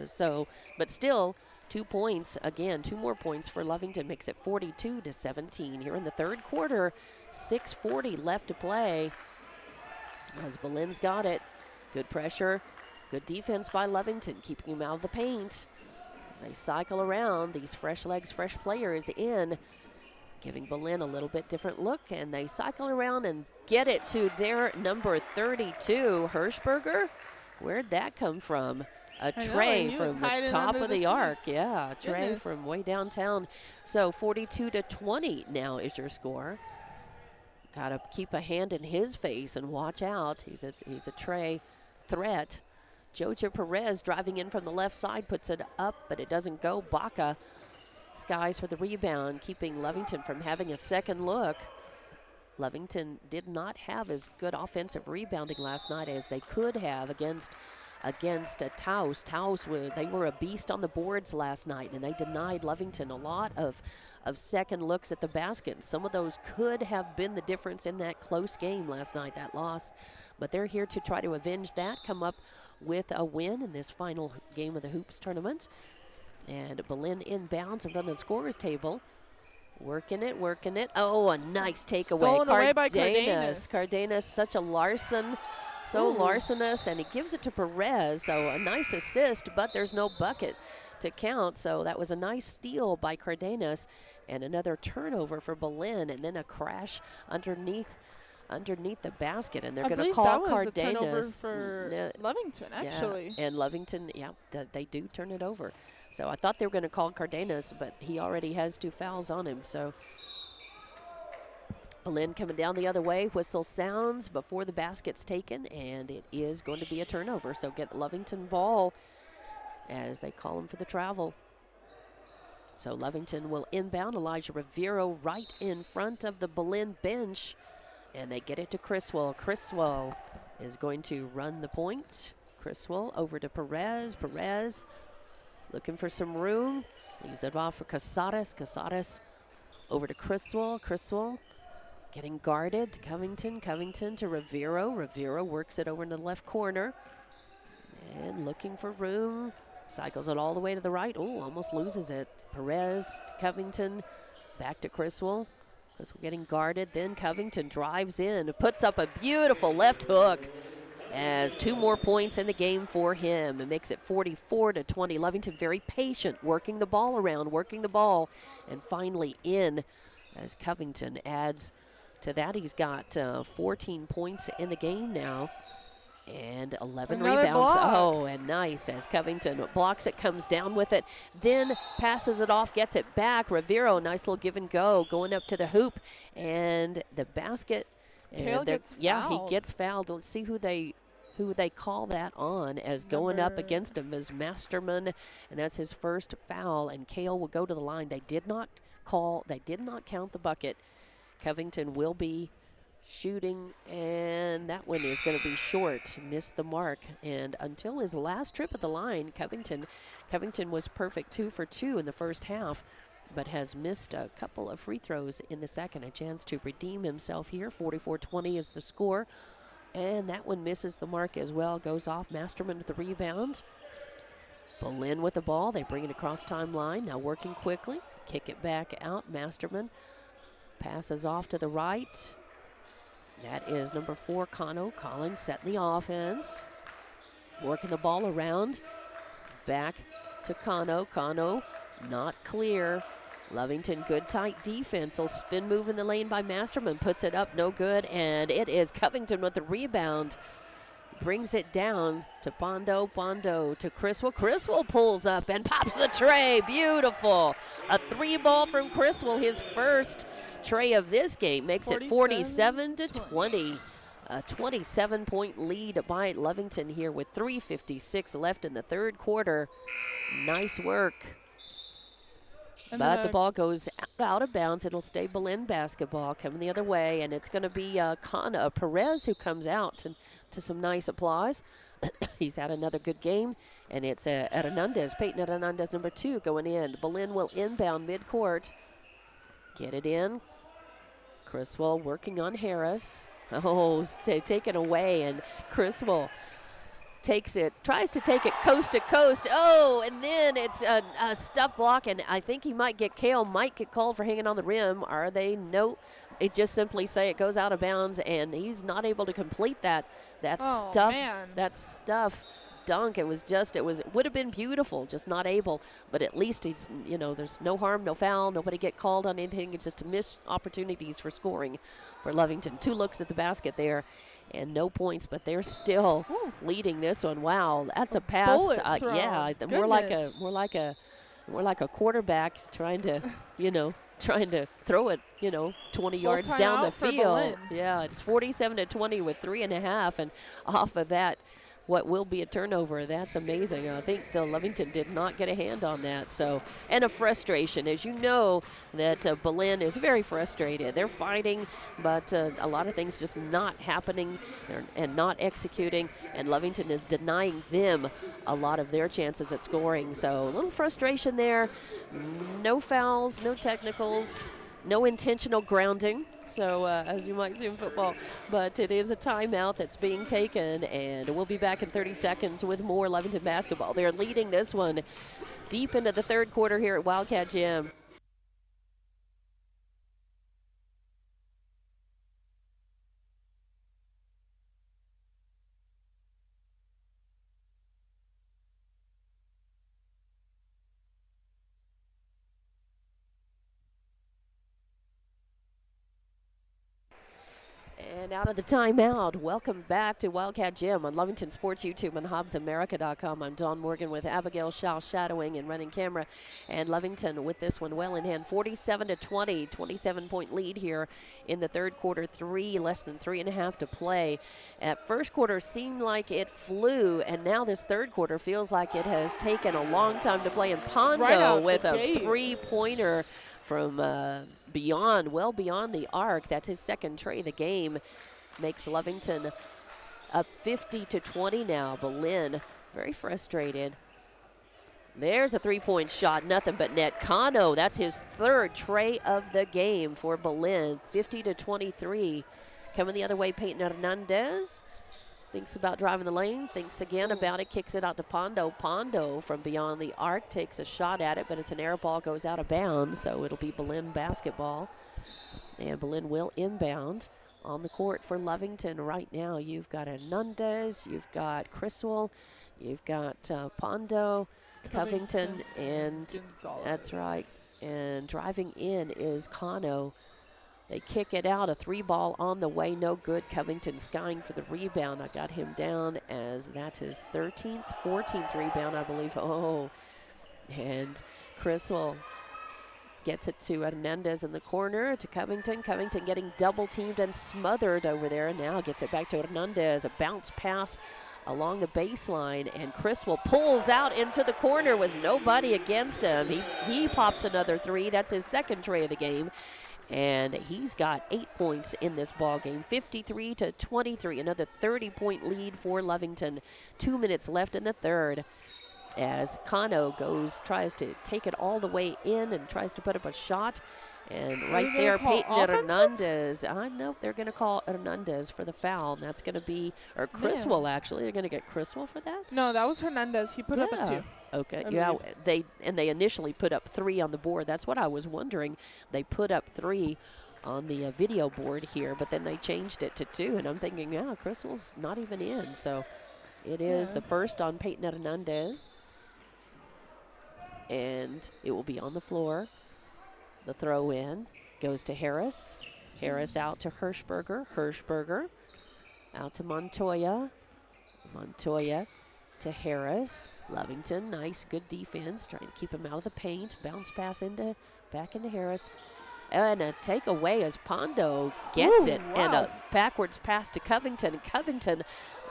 Speaker 2: So, but still, 2 points. Again, 2 more points for Lovington makes it 42-17 here in the third quarter. 6:40 left to play. As Belen's got it. Good pressure, good defense by Lovington, keeping him out of the paint. As they cycle around, these fresh legs, fresh players in, giving Belen a little bit different look, and they cycle around and get it to their number 32, Hirschberger. Where'd that come from? A tray from the top of the arc. Yeah, a tray from way downtown. So 42-20 now is your score. Got to keep a hand in his face and watch out. He's a tray threat. Jojo Perez driving in from the left side, puts it up, but it doesn't go. Baca skies for the rebound, keeping Lovington from having a second look. Lovington did not have as good offensive rebounding last night as they could have against Taos. Taos, they were a beast on the boards last night, and they denied Lovington a lot of second looks at the basket. Some of those could have been the difference in that close game last night, that loss. But they're here to try to avenge that, come up with a win in this final game of the Hoops tournament. And Belen inbounds in front of the scorer's table. Working it. Oh, a nice takeaway.
Speaker 1: Stolen away by Cardenas.
Speaker 2: Cardenas, such a Larson. So larcenous, and he gives it to Perez. So a nice assist, but there's no bucket to count. So that was a nice steal by Cardenas, and another turnover for Belen, and then a crash underneath the basket, and they're going to call Cardenas.
Speaker 1: A turnover for Lovington, actually.
Speaker 2: Yeah, and Lovington, they do turn it over. So I thought they were going to call Cardenas, but he already has 2 fouls on him. So Belen coming down the other way. Whistle sounds before the basket's taken, and it is going to be a turnover. So get Lovington ball as they call him for the travel. So Lovington will inbound. Elijah Rivero right in front of the Belen bench, and they get it to Criswell. Criswell is going to run the point. Criswell over to Perez. Perez looking for some room. Leaves it off for Casares. Casares over to Criswell. Criswell getting guarded to Covington. Covington to Rivero. Rivero works it over in the left corner. And looking for room. Cycles it all the way to the right. Oh, almost loses it. Perez to Covington. Back to Criswell. Criswell getting guarded. Then Covington drives in. Puts up a beautiful left hook. As 2 more points in the game for him. It makes it 44-20. Lovington very patient, working the ball around, working the ball. And finally in as Covington adds to that. He's got 14 points in the game now. And 11 rebounds.
Speaker 1: Block.
Speaker 2: Oh, and nice as Covington blocks it, comes down with it, then passes it off, gets it back. Rivero, nice little give and go, going up to the hoop. And the basket.
Speaker 1: Kale gets fouled.
Speaker 2: Yeah, he gets fouled. Let's see who they call that on as going up against him is Masterman, and that's his first foul, and Kale will go to the line. They did not count the bucket. Covington will be shooting, and that one is going to be short. Missed the mark, and until his last trip at the line, Covington was perfect 2 for 2 in the first half, but has missed a couple of free throws in the second. A chance to redeem himself here. 44-20 is the score. And that one misses the mark as well. Goes off. Masterman with the rebound. Belen with the ball. They bring it across timeline. Now working quickly. Kick it back out. Masterman passes off to the right. That is number 4, Kano. Collins setting the offense. Working the ball around. Back to Kano. Kano not clear. Lovington, good tight defense. Will spin move in the lane by Masterman. Puts it up, no good. And it is Covington with the rebound. Brings it down to Bondo. Bondo to Criswell. Criswell pulls up and pops the tray. Beautiful. A 3-ball from Criswell. His first tray of this game makes it 47-20. A 27-point lead by Lovington here with 3:56 left in the third quarter. Nice work. But the ball goes out of bounds. It'll stay Belen basketball coming the other way, and it's going to be Perez who comes out to some nice applause. He's had another good game, and it's Hernandez, Peyton Hernandez, number 2, going in. Belen will inbound midcourt. Get it in. Criswell working on Harris. Oh, taken away, and Criswell tries to take it coast to coast. Oh, and then it's a stuff block, and I think Kale might get called for hanging on the rim. Are they? No. It just simply say it goes out of bounds, and he's not able to complete that stuff dunk. It would have been beautiful, just not able. But at least he's, there's no harm, no foul, nobody get called on anything. It's just missed opportunities for scoring for Lovington. 2 looks at the basket there. And no points, but they're still leading this one. Wow, that's a pass. Yeah, more like a quarterback trying to throw it, 20 yards down the field. Yeah, it's 47-20 with 3.5, and off of that what will be a turnover. That's amazing. I think Lovington did not get a hand on that. So, and a frustration. As you know, that Belen is very frustrated. They're fighting, but a lot of things just not happening and not executing, and Lovington is denying them a lot of their chances at scoring. So a little frustration there. No fouls, no technicals, no intentional grounding. So as you might see in football, but it is a timeout that's being taken, and we'll be back in 30 seconds with more Lovington basketball. They're leading this one deep into the third quarter here at Wildcat Gym. And out of the timeout, welcome back to Wildcat Gym on Lovington Sports YouTube and HobbsAmerica.com. I'm Dawn Morgan with Abigail Shaw shadowing and running camera. And Lovington with this one well in hand, 47-20, 27-point lead here in the third quarter. Less than 3.5 to play. At first quarter seemed like it flew, and now this third quarter feels like it has taken a long time to play. And Pondo with a three-pointer from well beyond the arc. That's his second tray of the game. Makes Lovington up 50-20 now. Belen very frustrated. There's a three-point shot, nothing but net. Kano, that's his third tray of the game for Belen. 50-23. Coming the other way, Peyton Hernandez thinks about driving the lane, thinks again about it, kicks it out to Pondo. Pondo from beyond the arc takes a shot at it, but it's an air ball, goes out of bounds, so it'll be Belen basketball. And Belen will inbound on the court for Lovington right now. You've got Hernandez, you've got Criswell, you've got Pondo, Covington, and that's right. And driving in is Kano. They kick it out, a three ball on the way, no good. Covington skying for the rebound. I got him down as that's his 14th rebound, I believe. Oh, and Criswell gets it to Hernandez in the corner to Covington. Covington getting double teamed and smothered over there, and now gets it back to Hernandez. A bounce pass along the baseline, and Criswell pulls out into the corner with nobody against him. He pops another three. That's his second tray of the game. And he's got 8 points in this ball game, 53-23, another 30-point lead for Lovington. 2 minutes left in the third as Kano tries to take it all the way in and tries to put up a shot. And right there, Peyton Hernandez. I know if they're going to call Hernandez for the foul. And that's going to be, or Criswell actually. They're going to get Criswell for that?
Speaker 1: No, that was Hernandez. He put up a 2.
Speaker 2: Okay, yeah, they initially put up 3 on the board. That's what I was wondering. They put up 3 on the video board here, but then they changed it to 2, and I'm thinking, yeah, Criswell's not even in. So it is the first on Peyton Hernandez, and it will be on the floor. The throw in goes to Harris. Harris out to Hirschberger. Hirschberger out to Montoya. Montoya to Harris. Lovington, nice, good defense, trying to keep him out of the paint. Bounce pass back into Harris. And a takeaway as Pondo gets it. Wow. And a backwards pass to Covington. Covington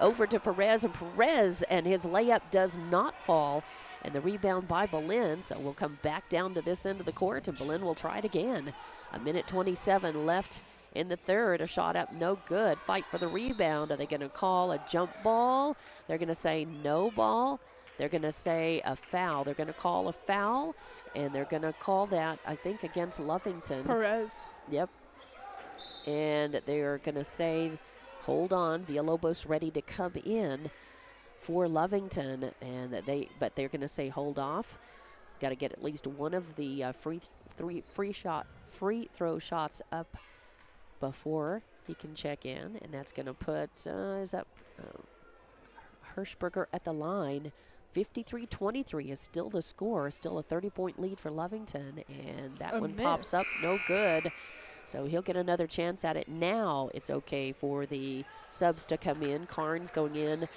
Speaker 2: over to Perez, and his layup does not fall. And the rebound by Belen, so we'll come back down to this end of the court, and Belen will try it again. 1:27 left in the third. A shot up, no good. Fight for the rebound. Are they going to call a jump ball? They're going to say no ball. They're going to say a foul. They're going to call a foul, and they're going to call that, I think, against Lovington.
Speaker 1: Perez.
Speaker 2: Yep. And they're going to say, hold on, Villalobos ready to come in for Lovington, and but they're going to say hold off. Got to get at least one of the free throw shots up before he can check in, and that's going to put Hirschberger at the line. 53-23 is still the score, still a 30-point lead for Lovington, and that one pops up, no good. So he'll get another chance at it. Now it's okay for the subs to come in. Carnes going in.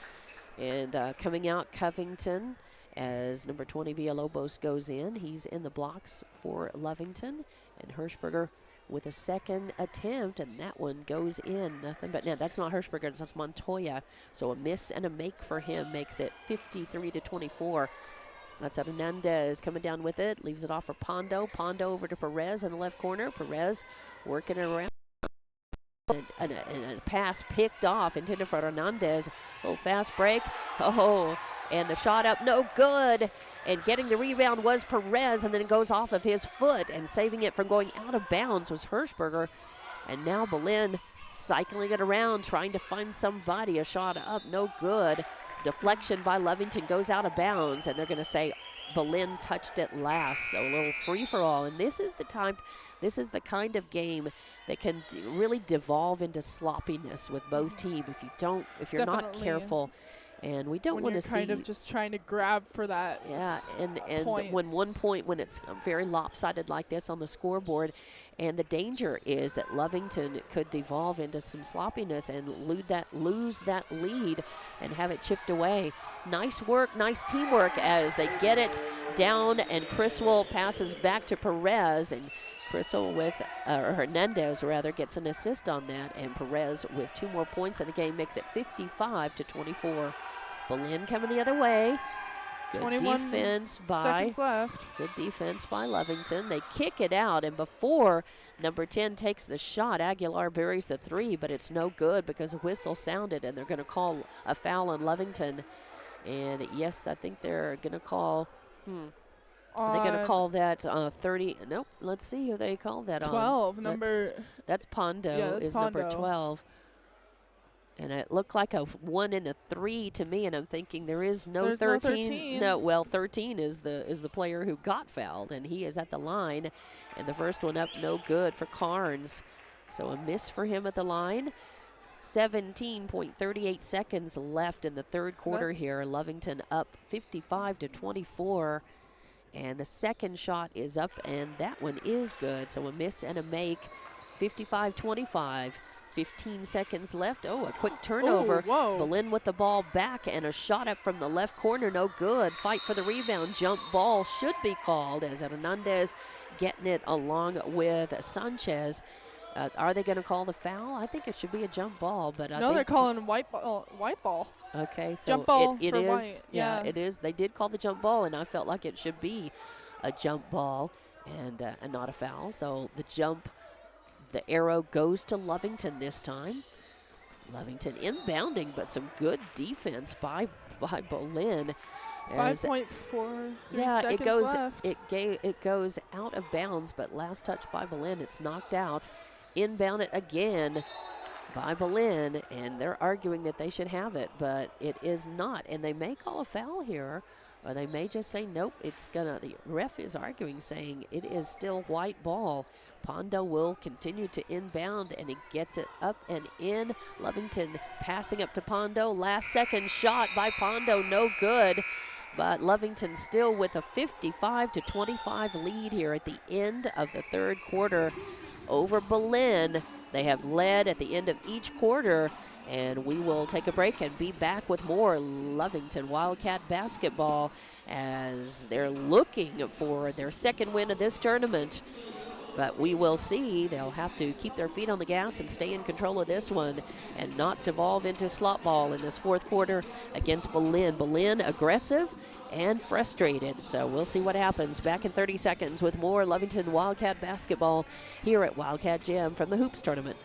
Speaker 2: And coming out, Covington, as number 20 Villalobos goes in. He's in the blocks for Lovington. And Hirschberger with a second attempt, and that one goes in. Nothing but net. That's not Hirschberger, that's Montoya. So a miss and a make for him makes it 53-24. That's Hernandez coming down with it, leaves it off for Pondo. Pondo over to Perez in the left corner. Perez working around. And a pass picked off, intended for Hernandez. A little fast break. Oh, and the shot up, no good. And getting the rebound was Perez, and then it goes off of his foot, and saving it from going out of bounds was Hirschberger. And now Belen cycling it around, trying to find somebody. A shot up, no good. Deflection by Lovington goes out of bounds, and they're going to say Belen touched it last. So a little free-for-all, and this is the kind of game that can really devolve into sloppiness with both teams if you're not careful. And we don't want to see
Speaker 1: kind of just trying to grab for that.
Speaker 2: Yeah, and when it's very lopsided like this on the scoreboard, and the danger is that Lovington could devolve into some sloppiness and lose that lead and have it chipped away. Nice work, nice teamwork as they get it down, and Criswell passes back to Perez, and Criswell Hernandez rather gets an assist on that, and Perez with 2 more points in the game makes it 55-24. Belen coming the other way. Good defense by Lovington. They kick it out, and before number 10 takes the shot, Aguilar buries the 3, but it's no good because a whistle sounded, and they're going to call a foul on Lovington. And yes, I think they're going to call. They're going to call that 30. Nope. Let's see who they call that
Speaker 1: 12,
Speaker 2: on. That's Pondo.
Speaker 1: Yeah, that's Pondo.
Speaker 2: Number 12. And it looked like a 1 and a 3 to me, and I'm thinking there's no 13. No, well, 13 is the player who got fouled, and he is at the line. And the first one up, no good for Carnes. So a miss for him at the line. 17.38 seconds left in the third quarter here. Lovington up 55-24. And the second shot is up, and that one is good. So a miss and a make, 55-25. 15 seconds left. Oh, a quick turnover. Belen with the ball back, and a shot up from the left corner, no good. Fight for the rebound. Jump ball should be called as Hernandez getting it along with Sanchez. Are they going to call the foul? I think it should be a jump ball, but I think
Speaker 1: they're calling white ball.
Speaker 2: Okay, so
Speaker 1: jump ball
Speaker 2: it
Speaker 1: for
Speaker 2: is.
Speaker 1: white.
Speaker 2: Yeah, it is. They did call the jump ball, and I felt like it should be a jump ball and not a foul. So the arrow goes to Lovington this time. Lovington inbounding, but some good defense by Belen.
Speaker 1: 5.43 seconds left.
Speaker 2: It goes out of bounds, but last touch by Belen, it's knocked out. Inbound it again by Belen, and they're arguing that they should have it, but it is not. And they may call a foul here, or they may just say nope. The ref is arguing, saying it is still white ball. Pondo will continue to inbound, and he gets it up and in. Lovington passing up to Pondo. Last second shot by Pondo, no good. But Lovington still with a 55-25 lead here at the end of the third quarter over Belen. They have led at the end of each quarter, and we will take a break and be back with more Lovington Wildcat basketball as they're looking for their second win of this tournament. But we will see. They'll have to keep their feet on the gas and stay in control of this one and not devolve into slot ball in this fourth quarter against Belen. Belen aggressive and frustrated. So we'll see what happens. Back in 30 seconds with more Lovington Wildcat basketball here at Wildcat Gym from the Hoops Tournament.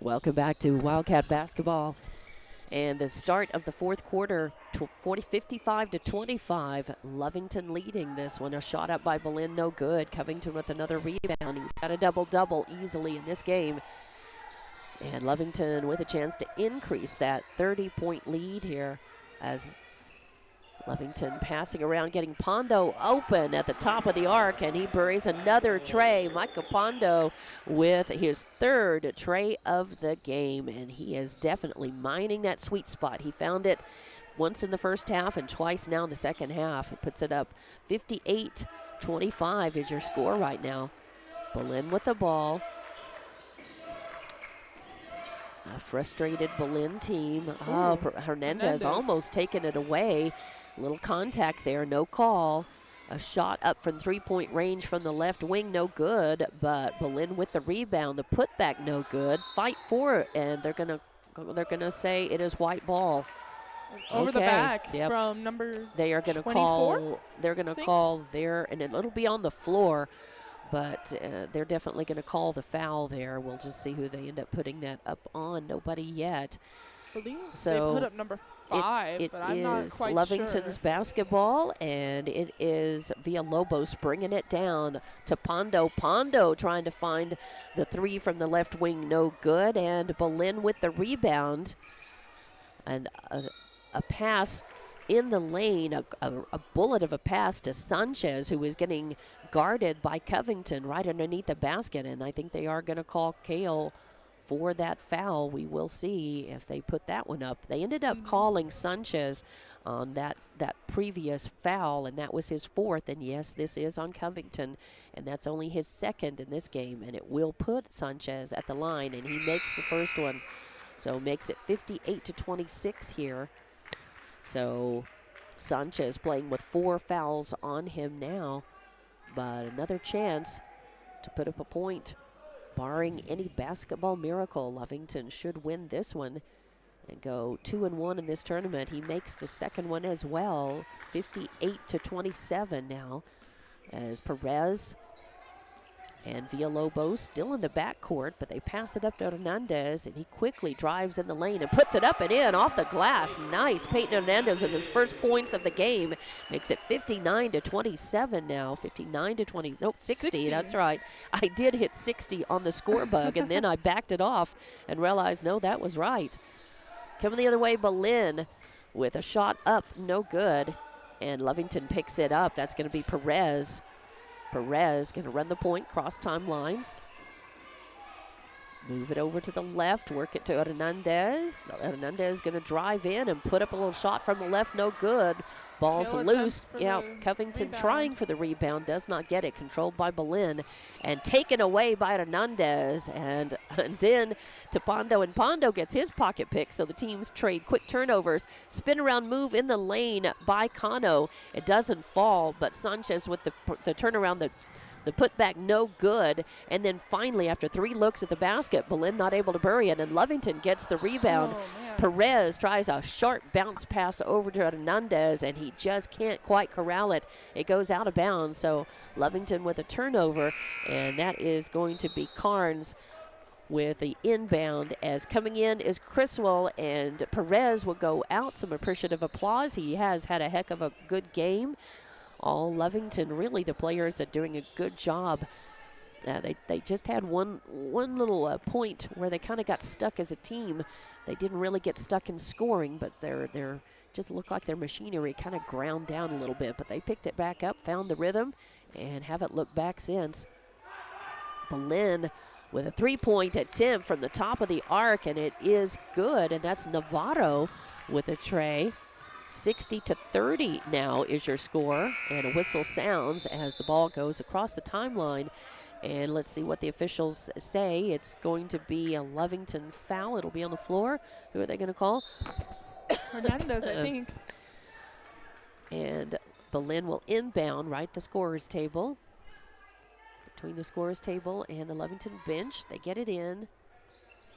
Speaker 2: Welcome back to Wildcat basketball. And the start of the fourth quarter, 55-25. Lovington leading this one. A shot up by Belen, no good. Covington with another rebound. He's got a double-double easily in this game. And Lovington with a chance to increase that 30-point lead here as Lovington passing around, getting Pondo open at the top of the arc, and he buries another tray. Micah Pondo with his 3rd tray of the game, and he is definitely mining that sweet spot. He found it once in the first half and twice now in the second half. It puts it up 58-25 is your score right now. Belen with the ball. A frustrated Belen team. Oh, Hernandez almost taking it away. Little contact there, no call. A shot up from 3-point range from the left wing, no good. But Belen with the rebound, the putback, no good. Fight for it, and they're gonna say it is white ball.
Speaker 1: Over the back from number.
Speaker 2: They are gonna
Speaker 1: 24?
Speaker 2: call. They're gonna call there, and it'll be on the floor. But they're definitely going to call the foul there. We'll just see who they end up putting that up on. Nobody yet.
Speaker 1: So they put up number 5, but I'm not quite sure.
Speaker 2: Lovington's basketball, and it is Villalobos bringing it down to Pondo. Pondo trying to find the 3 from the left wing, no good. And Belen with the rebound. And a pass in the lane, a bullet of a pass to Sanchez, who was getting guarded by Covington right underneath the basket, and I think they are going to call Kale for that foul. We will see if they put that one up. They ended up calling Sanchez on that previous foul, and that was his 4th, and yes, this is on Covington, and that's only his 2nd in this game, and it will put Sanchez at the line, and he makes the first one, so makes it 58-26 here. So Sanchez playing with 4 fouls on him now, but another chance to put up a point. Barring any basketball miracle, Lovington should win this one and go 2-1 in this tournament. He makes the second one as well, 58-27 now, as Perez and Villalobos still in the backcourt, but they pass it up to Hernandez, and he quickly drives in the lane and puts it up and in off the glass. Nice. Peyton Hernandez with his first points of the game makes it 59-27 now. 59-20. Nope, 60. That's right. I did hit 60 on the score bug, and then I backed it off and realized, no, that was right. Coming the other way, Belen with a shot up, no good, and Lovington picks it up. That's going to be Perez. Perez going to run the point, cross timeline. Move it over to the left, work it to Hernandez. Hernandez going to drive in and put up a little shot from the left, no good. Ball's loose. Yeah, Covington trying for the rebound, does not get it. Controlled by Belen and taken away by Hernandez. And then to Pondo, and Pondo gets his pocket pick, so the teams trade quick turnovers. Spin around move in the lane by Cano. It doesn't fall, but Sanchez with the turnaround, the putback, no good. And then finally, after 3 looks at the basket, Belen not able to bury it, and Lovington gets the rebound. Perez tries a sharp bounce pass over to Hernandez, and he just can't quite corral it. It goes out of bounds, so Lovington with a turnover, and that is going to be Carnes with the inbound, as coming in is Criswell, and Perez will go out. Some appreciative applause. He has had a heck of a good game. All Lovington, really, the players are doing a good job. They just had one little point where they kind of got stuck as a team. They didn't really get stuck in scoring, but they're just look like their machinery kind of ground down a little bit. But they picked it back up, found the rhythm, and haven't looked back since. Belen with a 3-point attempt from the top of the arc, and it is good, and that's Navarro with a tray. 60-30 now is your score, and a whistle sounds as the ball goes across the timeline. And let's see what the officials say. It's going to be a Lovington foul. It'll be on the floor. Who are they going to call?
Speaker 1: Hernandez, I think.
Speaker 2: And Belen will inbound right the scorer's table. Between the scorer's table and the Lovington bench. They get it in.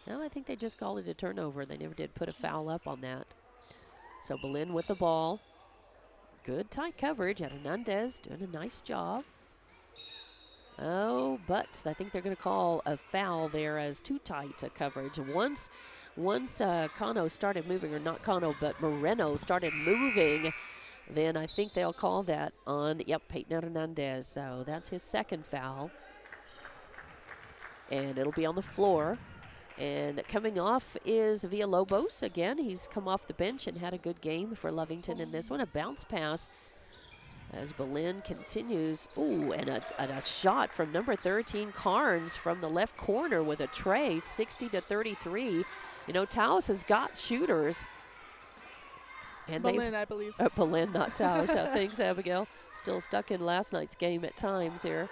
Speaker 2: No, I think they just called it a turnover. They never did put a foul up on that. So Belen with the ball. Good tight coverage. And Hernandez doing a nice job. Oh, but I think they're going to call a foul there as too tight a coverage. Once Cano started moving, or not Cano, but Moreno started moving, then I think they'll call that on, Peyton Hernandez. So that's his second foul. And it'll be on the floor. And coming off is Villalobos again. He's come off the bench and had a good game for Lovington in this one. A bounce pass as Belen continues. Ooh, and a shot from number 13, Carnes, from the left corner with a tray, 60-33. You know, Taos has got shooters. And
Speaker 1: Belen, I believe.
Speaker 2: Belen, not Taos. Thanks, Abigail. Still stuck in last night's game at times here.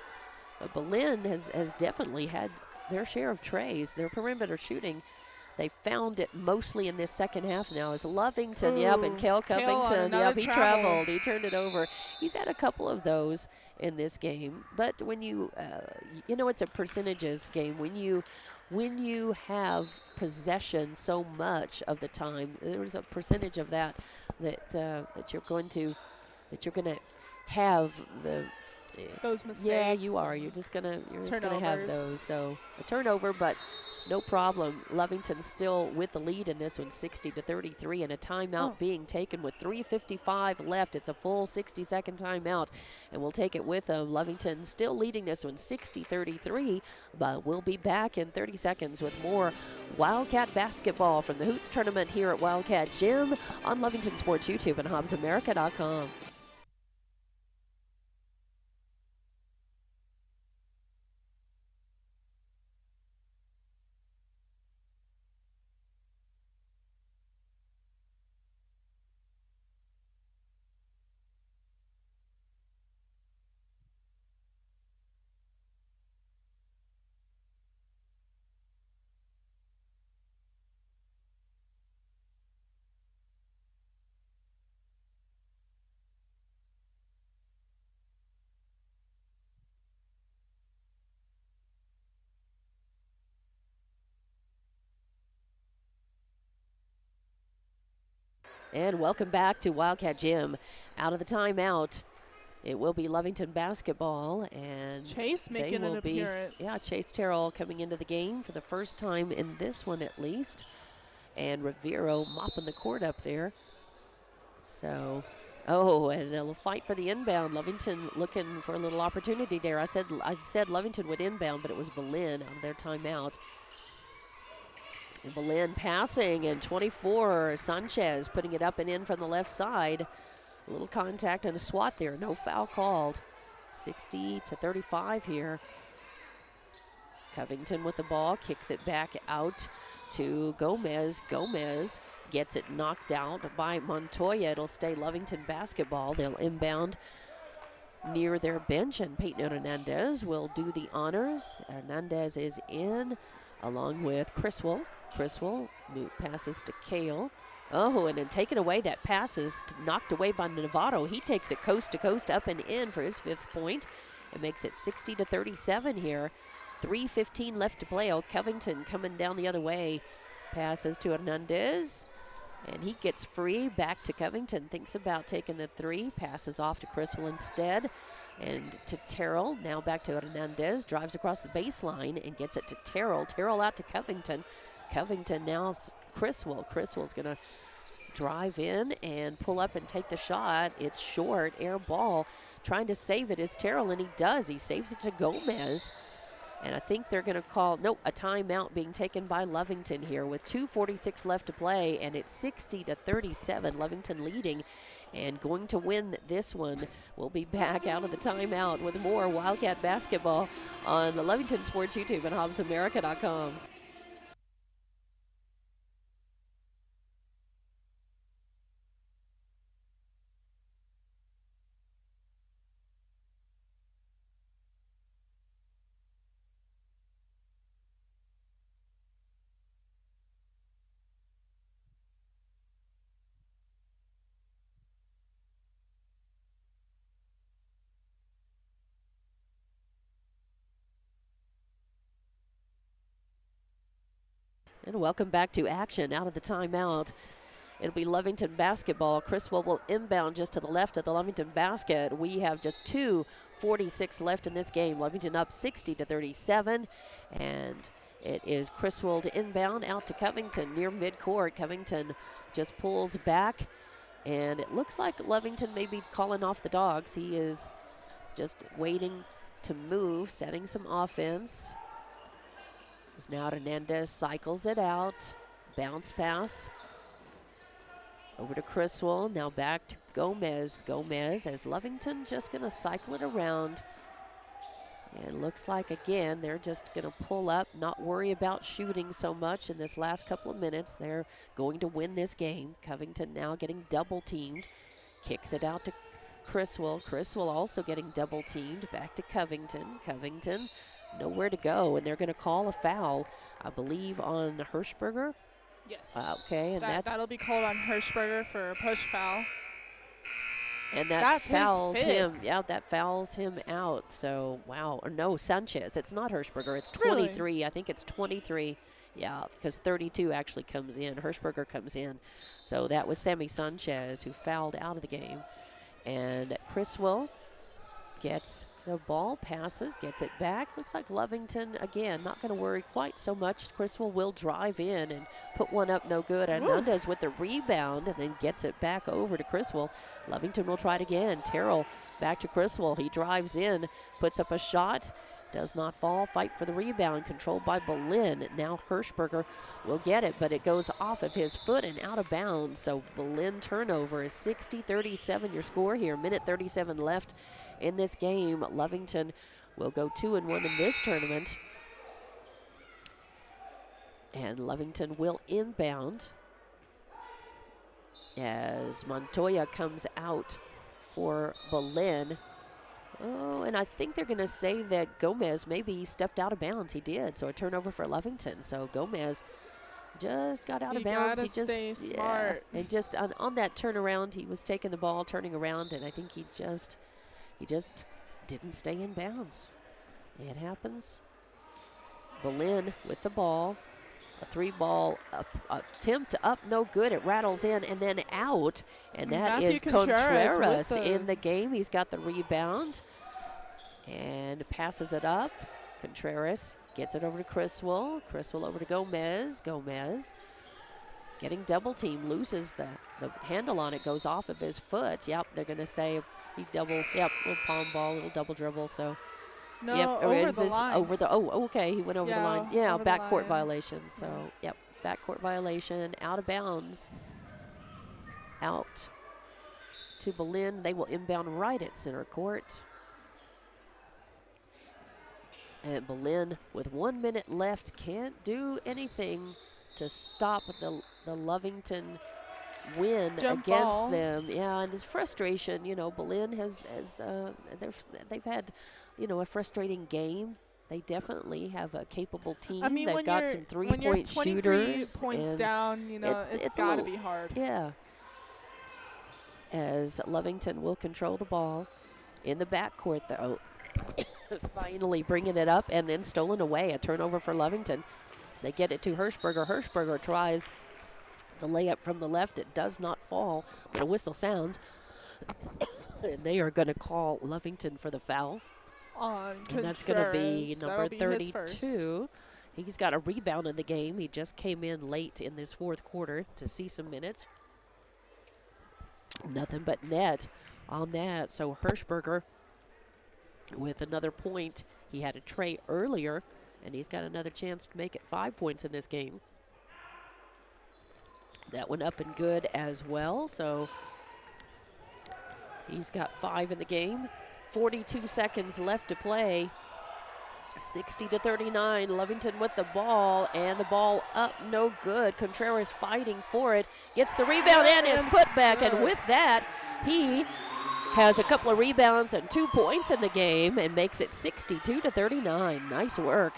Speaker 2: But Belen has definitely had their share of trays. Their perimeter shooting, they found it mostly in this second half now. As Lovington, yep, and Cale Covington, yep, he traveled. He turned it over. He's had a couple of those in this game. But when you, you know, it's a percentages game. When you have possession so much of the time, there's a percentage of that you're going to have
Speaker 1: those mistakes.
Speaker 2: Yeah, you are. You're just gonna have those. So a turnover, but no problem. Lovington still with the lead in this one, 60-33, and a timeout being taken with 3:55 left. It's a full 60-second timeout, and we'll take it with them. Lovington still leading this one, 60-33, but we'll be back in 30 seconds with more Wildcat basketball from the Hoots tournament here at Wildcat Gym on Lovington Sports YouTube and HobbsAmerica.com. And welcome back to Wildcat Gym. Out of the timeout, it will be Lovington basketball, and
Speaker 1: Chase making an appearance.
Speaker 2: Yeah, Chase Terrell coming into the game for the first time in this one at least, and Rivero mopping the court up there. So, and a little fight for the inbound. Lovington looking for a little opportunity there. I said Lovington would inbound, but it was Belen out of their timeout. And Belen passing, and 24, Sanchez putting it up and in from the left side. A little contact and a swat there, no foul called. 60-35 here. Covington with the ball, kicks it back out to Gomez. Gomez gets it knocked out by Montoya. It'll stay Lovington basketball. They'll inbound near their bench, and Peyton Hernandez will do the honors. Hernandez is in along with Criswell. Criswell passes to Cale. And then taken away. That pass is knocked away by Novato. He takes it coast to coast up and in for his 5th point. It makes it 60-37 here. 3:15 left to play. Covington coming down the other way. Passes to Hernandez, and he gets free. Back to Covington. Thinks about taking the 3. Passes off to Criswell instead. And to Terrell. Now back to Hernandez. Drives across the baseline and gets it to Terrell. Terrell out to Covington. Covington now Criswell. Criswell's going to drive in and pull up and take the shot. It's short, air ball. Trying to save it is Terrell, and he does. He saves it to Gomez. And I think they're going to call, a timeout being taken by Lovington here with 2:46 left to play, and it's 60-37, Lovington leading and going to win this one. We'll be back out of the timeout with more Wildcat basketball on the Lovington Sports YouTube and HobbsAmerica.com. And welcome back to action out of the timeout. It'll be Lovington basketball. Criswell will inbound just to the left of the Lovington basket. We have just 2:46 left in this game. Lovington up 60-37. And it is Criswell to inbound out to Covington near midcourt. Covington just pulls back. And it looks like Lovington may be calling off the dogs. He is just waiting to move, setting some offense. As now Hernandez cycles it out. Bounce pass. Over to Criswell. Now back to Gomez. Gomez as Lovington just going to cycle it around. And looks like, again, they're just going to pull up, not worry about shooting so much in this last couple of minutes. They're going to win this game. Covington now getting double-teamed. Kicks it out to Criswell. Criswell also getting double-teamed. Back to Covington. Covington nowhere to go, and they're going to call a foul, I believe, on Hirschberger.
Speaker 1: Yes.
Speaker 2: Okay, and
Speaker 1: that'll be called on Hirschberger for a push foul.
Speaker 2: And that fouls him. Yeah, that fouls him out. So, wow. Or no, Sanchez. It's not Hirschberger. It's 23. Really? I think it's 23. Yeah, because 32 actually comes in. Hirschberger comes in. So that was Sammy Sanchez who fouled out of the game. And Criswell gets the ball, passes, gets it back. Looks like Lovington, again, not going to worry quite so much. Criswell will drive in and put one up, no good. Hernandez with the rebound and then gets it back over to Criswell. Lovington will try it again. Terrell back to Criswell. He drives in, puts up a shot, does not fall. Fight for the rebound, controlled by Belen. Now Hirschberger will get it, but it goes off of his foot and out of bounds. So Belen turnover is 60-37 your score here. Minute 37 left in this game. Lovington will go 2-1 in this tournament. And Lovington will inbound as Montoya comes out for Belen. Oh, and I think they're going to say that Gomez maybe stepped out of bounds. He did, so a turnover for Lovington. So Gomez just got out of bounds. He just
Speaker 1: stay smart.
Speaker 2: And just on that turnaround, he was taking the ball, turning around, and I think he just didn't stay in bounds. It happens. Belen with the ball. A three-ball attempt up, no good. It rattles in and then out. And that
Speaker 1: Matthew
Speaker 2: is Contreras in the game. He's got the rebound and passes it up. Contreras gets it over to Criswell. Criswell over to Gomez. Gomez getting double-teamed, loses the handle on it, goes off of his foot. Yep, they're going to say he little palm ball, little double dribble, so.
Speaker 1: No,
Speaker 2: yep,
Speaker 1: over the line.
Speaker 2: Okay, he went over the line. Yeah, backcourt violation. So, yep, backcourt violation, out of bounds. Out to Belen. They will inbound right at center court. And Belen, with 1 minute left, can't do anything to stop the Lovington win
Speaker 1: Jump
Speaker 2: against
Speaker 1: ball.
Speaker 2: them. Yeah, and it's frustration. You know, Belen they've had, a frustrating game. They definitely have a capable team.
Speaker 1: I mean,
Speaker 2: they've got some three-point
Speaker 1: when you're 23
Speaker 2: shooters.
Speaker 1: points down, it's got to be hard.
Speaker 2: Yeah. As Lovington will control the ball in the backcourt, though. Finally bringing it up and then stolen away. A turnover for Lovington. They get it to Hirschberger. Hirschberger tries the layup from the left. It does not fall, but a whistle sounds. And they are going to call Lovington for the foul. And that's going to be number 32. He's got a rebound in the game. He just came in late in this fourth quarter to see some minutes. Nothing but net on that. So Hirschberger with another point. He had a tray earlier, and he's got another chance to make it 5 points in this game. That one up and good as well. So he's got 5 in the game. 42 seconds left to play. 60-39. Lovington with the ball, and the ball up, no good. Contreras fighting for it. Gets the rebound and is put back, and with that, he has a couple of rebounds and 2 points in the game and makes it 62-39. Nice work.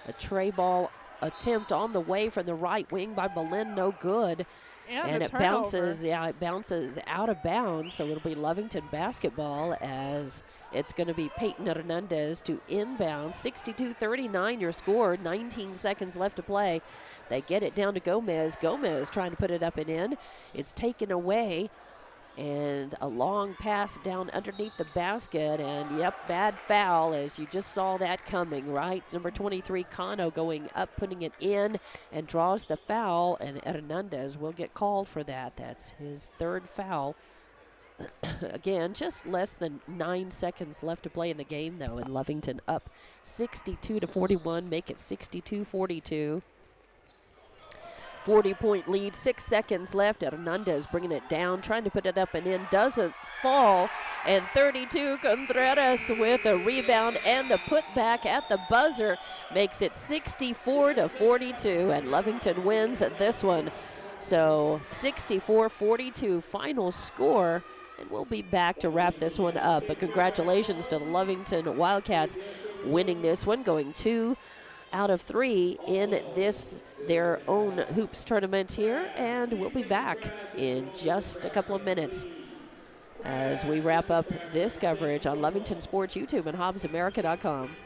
Speaker 2: A tray ball attempt on the way from the right wing by Belen, no good. And it bounces, it bounces out of bounds, so it'll be Lovington basketball as it's going to be Peyton Hernandez to inbound. 62-39 your score, 19 seconds left to play. They get it down to Gomez. Gomez trying to put it up and in. It's taken away, and a long pass down underneath the basket, and yep, bad foul as you just saw that coming, right? Number 23, Cano going up, putting it in, and draws the foul, and Hernandez will get called for that. That's his third foul Again, just less than 9 seconds left to play in the game, though, and Lovington up 62-41, make it 62-42. 40-point lead, 6 seconds left. Hernandez bringing it down, trying to put it up and in, doesn't fall. And 32 Contreras with a rebound and the putback at the buzzer makes it 64-42, and Lovington wins this one. So 64-42 final score, and we'll be back to wrap this one up. But congratulations to the Lovington Wildcats winning this one, going 2 out of 3 in this their own hoops tournament here, and we'll be back in just a couple of minutes as we wrap up this coverage on Lovington Sports YouTube and HobbsAmerica.com.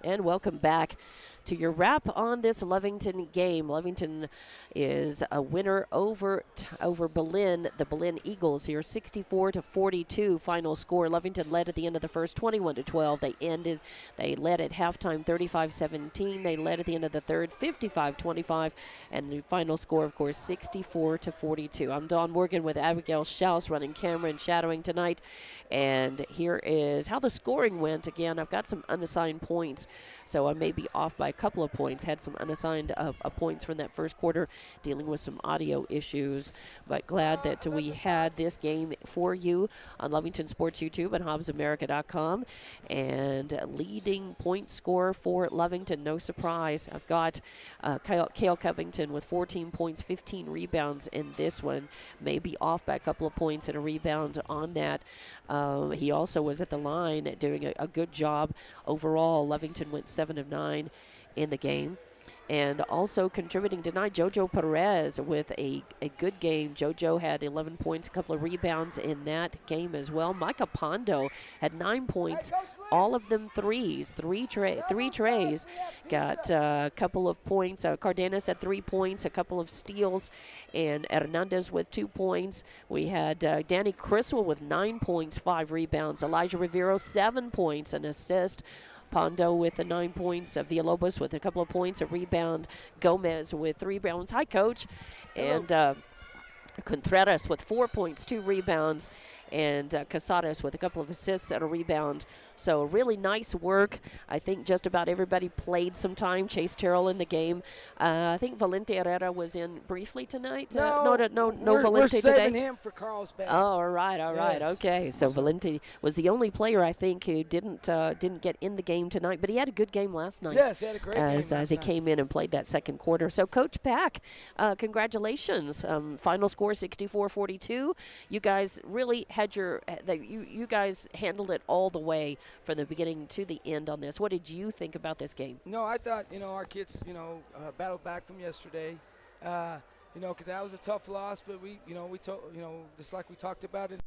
Speaker 2: And welcome back to your wrap on this Lovington game. Lovington is a winner over Belen, the Belen Eagles here, 64-42 final score. Lovington led at the end of the first, 21-12. They led at halftime, 35-17. They led at the end of the third, 55-25, and the final score, of course, 64-42. I'm Dawn Morgan with Abigail Schaus running camera and shadowing tonight, and here is how the scoring went. Again, I've got some unassigned points, so I may be off by a couple of points. Had some unassigned points from that first quarter, dealing with some audio issues, but glad that we had this game for you on Lovington Sports YouTube and HobbsAmerica.com. And leading point scorer for Lovington, no surprise, I've got Cale Covington with 14 points, 15 rebounds in this one. Maybe off by a couple of points and a rebound on that. He also was at the line doing a good job overall. Lovington went 7 of 9 in the game. And also contributing tonight, Jojo Perez with a good game. Jojo had 11 points, a couple of rebounds in that game as well. Micah Pondo had 9 points, all of them threes, three trays. Got a couple of points. Cardenas had 3 points, a couple of steals, and Hernandez with 2 points. We had Danny Criswell with 9 points, 5 rebounds. Elijah Rivero, 7 points, an assist. Pondo with the 9 points, Villalobos with a couple of points, a rebound, Gomez with 3 rebounds. Hi, Coach. And Contreras with 4 points, 2 rebounds, and Casadas with a couple of assists and a rebound. So really nice work. I think just about everybody played some time. Chase Terrell in the game. I think Valente Herrera was in briefly tonight.
Speaker 3: No,
Speaker 2: Valente
Speaker 3: we're
Speaker 2: today.
Speaker 3: saving him for Carlsbad.
Speaker 2: Oh, all right.
Speaker 3: Yes.
Speaker 2: Okay. So Valente was the only player I think who didn't get in the game tonight, but he had a good game last night.
Speaker 3: Yes, he had a great game
Speaker 2: as he came in and played that second quarter. So Coach Pack, congratulations. Final score 64-42. You guys really had you guys handled it all the way from the beginning to the end on this. What did you think about this game?
Speaker 3: No, I thought, our kids, battled back from yesterday. Because that was a tough loss, but we just like we talked about it.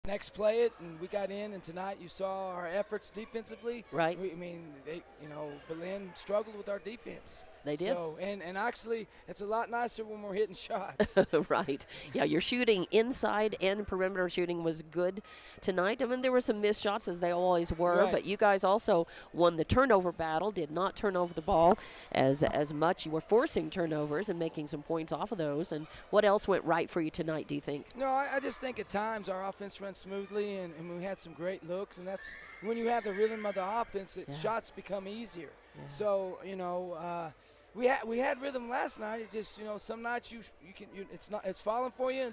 Speaker 3: Next play it, and we got in, and tonight you saw our efforts defensively.
Speaker 2: Right.
Speaker 3: Belen struggled with our defense.
Speaker 2: They did.
Speaker 3: So, and actually, it's a lot nicer when we're hitting shots.
Speaker 2: Right. Yeah, your shooting inside and perimeter shooting was good tonight. I mean, there were some missed shots, as they always were,
Speaker 3: right.
Speaker 2: But you guys also won the turnover battle, did not turn over the ball as much. You were forcing turnovers and making some points off of those. And what else went right for you tonight, do you think?
Speaker 3: No, I just think at times our offense ran smoothly, and we had some great looks, and that's when you have the rhythm of the offense, shots become easier. Yeah. So, we had rhythm last night. It just, some nights it's falling for you,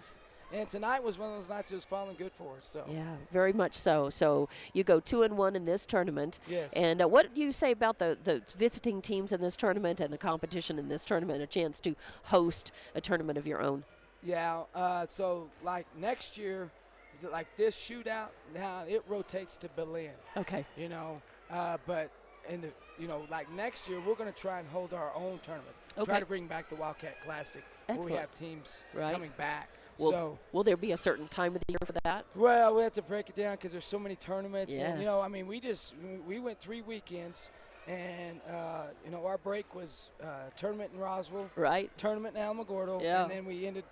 Speaker 3: and tonight was one of those nights it was falling good for us. So
Speaker 2: yeah, very much so. So you go 2-1 in this tournament.
Speaker 3: Yes.
Speaker 2: And what do you say about the visiting teams in this tournament and the competition in this tournament? A chance to host a tournament of your own. Yeah.
Speaker 3: So like next year, like this shootout, now it rotates to Belen.
Speaker 2: Okay.
Speaker 3: But in the like next year, we're going to try and hold our own tournament.
Speaker 2: Okay.
Speaker 3: Try to bring back the Wildcat Classic.
Speaker 2: Excellent.
Speaker 3: Where we have teams coming back.
Speaker 2: Will there be a certain time of the year for that?
Speaker 3: Well, we have to break it down because there's so many tournaments.
Speaker 2: Yes.
Speaker 3: And, we went 3 weekends, and, our break was tournament in Roswell.
Speaker 2: Right.
Speaker 3: Tournament in Alamogordo.
Speaker 2: Yeah.
Speaker 3: And then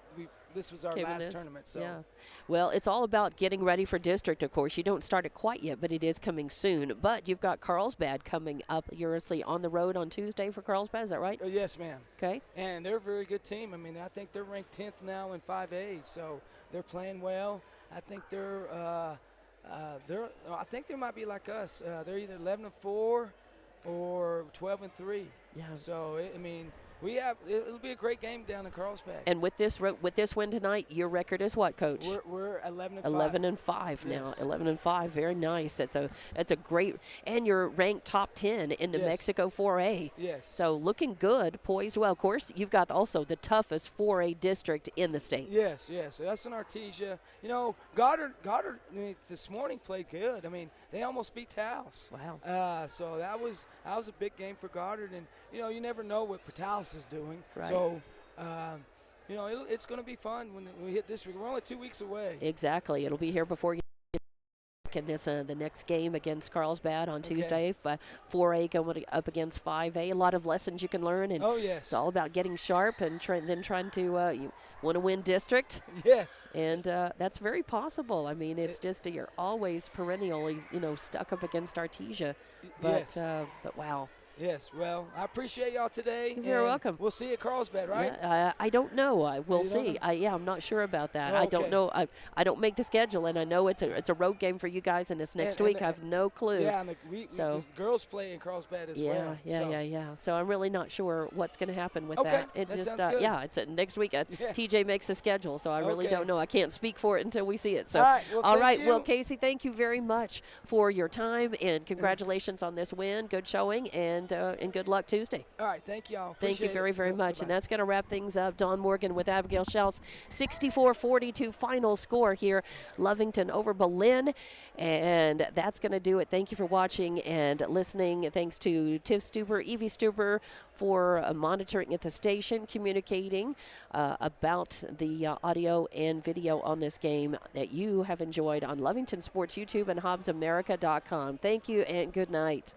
Speaker 3: this was our last tournament. So.
Speaker 2: Yeah. Well, it's all about getting ready for district, of course. You don't start it quite yet, but it is coming soon. But you've got Carlsbad coming up. You're actually on the road on Tuesday for Carlsbad. Is that right?
Speaker 3: Yes, ma'am.
Speaker 2: Okay.
Speaker 3: And they're a very good team. I mean, I think they're ranked 10th now in 5A, so they're playing well. I think I think they might be like us. They're either 11-4 or 12-3. Yeah. So it'll be a great game down in Carlsbad.
Speaker 2: And with this win tonight, your record is what, Coach?
Speaker 3: We're 11-5.
Speaker 2: 11-5 now. 11-5. Very nice. That's a great, and you're ranked top 10 in New Mexico 4A.
Speaker 3: Yes.
Speaker 2: So looking good, poised well. Of course, you've got also the toughest 4A district in the state.
Speaker 3: Yes. So that's in Artesia. Goddard this morning played good. I mean, they almost beat Taos.
Speaker 2: Wow.
Speaker 3: So that was a big game for Goddard, and you never know what Taos is doing.
Speaker 2: Right.
Speaker 3: So, it's going to be fun when we hit district. We're only 2 weeks away.
Speaker 2: Exactly. It'll be here before you in this the next game against Carlsbad on Tuesday. 4A going up against 5A. A lot of lessons you can learn, and it's all about getting sharp and trying to you want to win district.
Speaker 3: Yes.
Speaker 2: And that's very possible. I mean, it's just you're always perennially stuck up against Artesia. But but wow.
Speaker 3: Yes, well, I appreciate y'all today.
Speaker 2: You're welcome.
Speaker 3: We'll see you at Carlsbad, right?
Speaker 2: Yeah, I don't know. We'll see. I'm not sure about that. I don't know. I don't make the schedule, and I know it's a road game for you guys, and it's next week. I have no clue.
Speaker 3: Yeah, and the girls play in Carlsbad as well.
Speaker 2: Yeah. So I'm really not sure what's going to happen with that. It
Speaker 3: that
Speaker 2: just
Speaker 3: sounds good.
Speaker 2: it's next week. TJ makes a schedule, so I really don't know. I can't speak for it until we see it. So
Speaker 3: all right.
Speaker 2: Well, Casey, thank you very much for your time, and congratulations on this win. Good showing, and good luck Tuesday.
Speaker 3: All right, thank y'all.
Speaker 2: Thank you very, very much.
Speaker 3: Bye-bye.
Speaker 2: And that's going to wrap things up. Don Morgan with Abigail Shells. 64-42 final score here. Lovington over Belen. And that's going to do it. Thank you for watching and listening. Thanks to Tiff Stuber, Evie Stuber for monitoring at the station, communicating about the audio and video on this game that you have enjoyed on Lovington Sports YouTube and HobbsAmerica.com. Thank you and good night.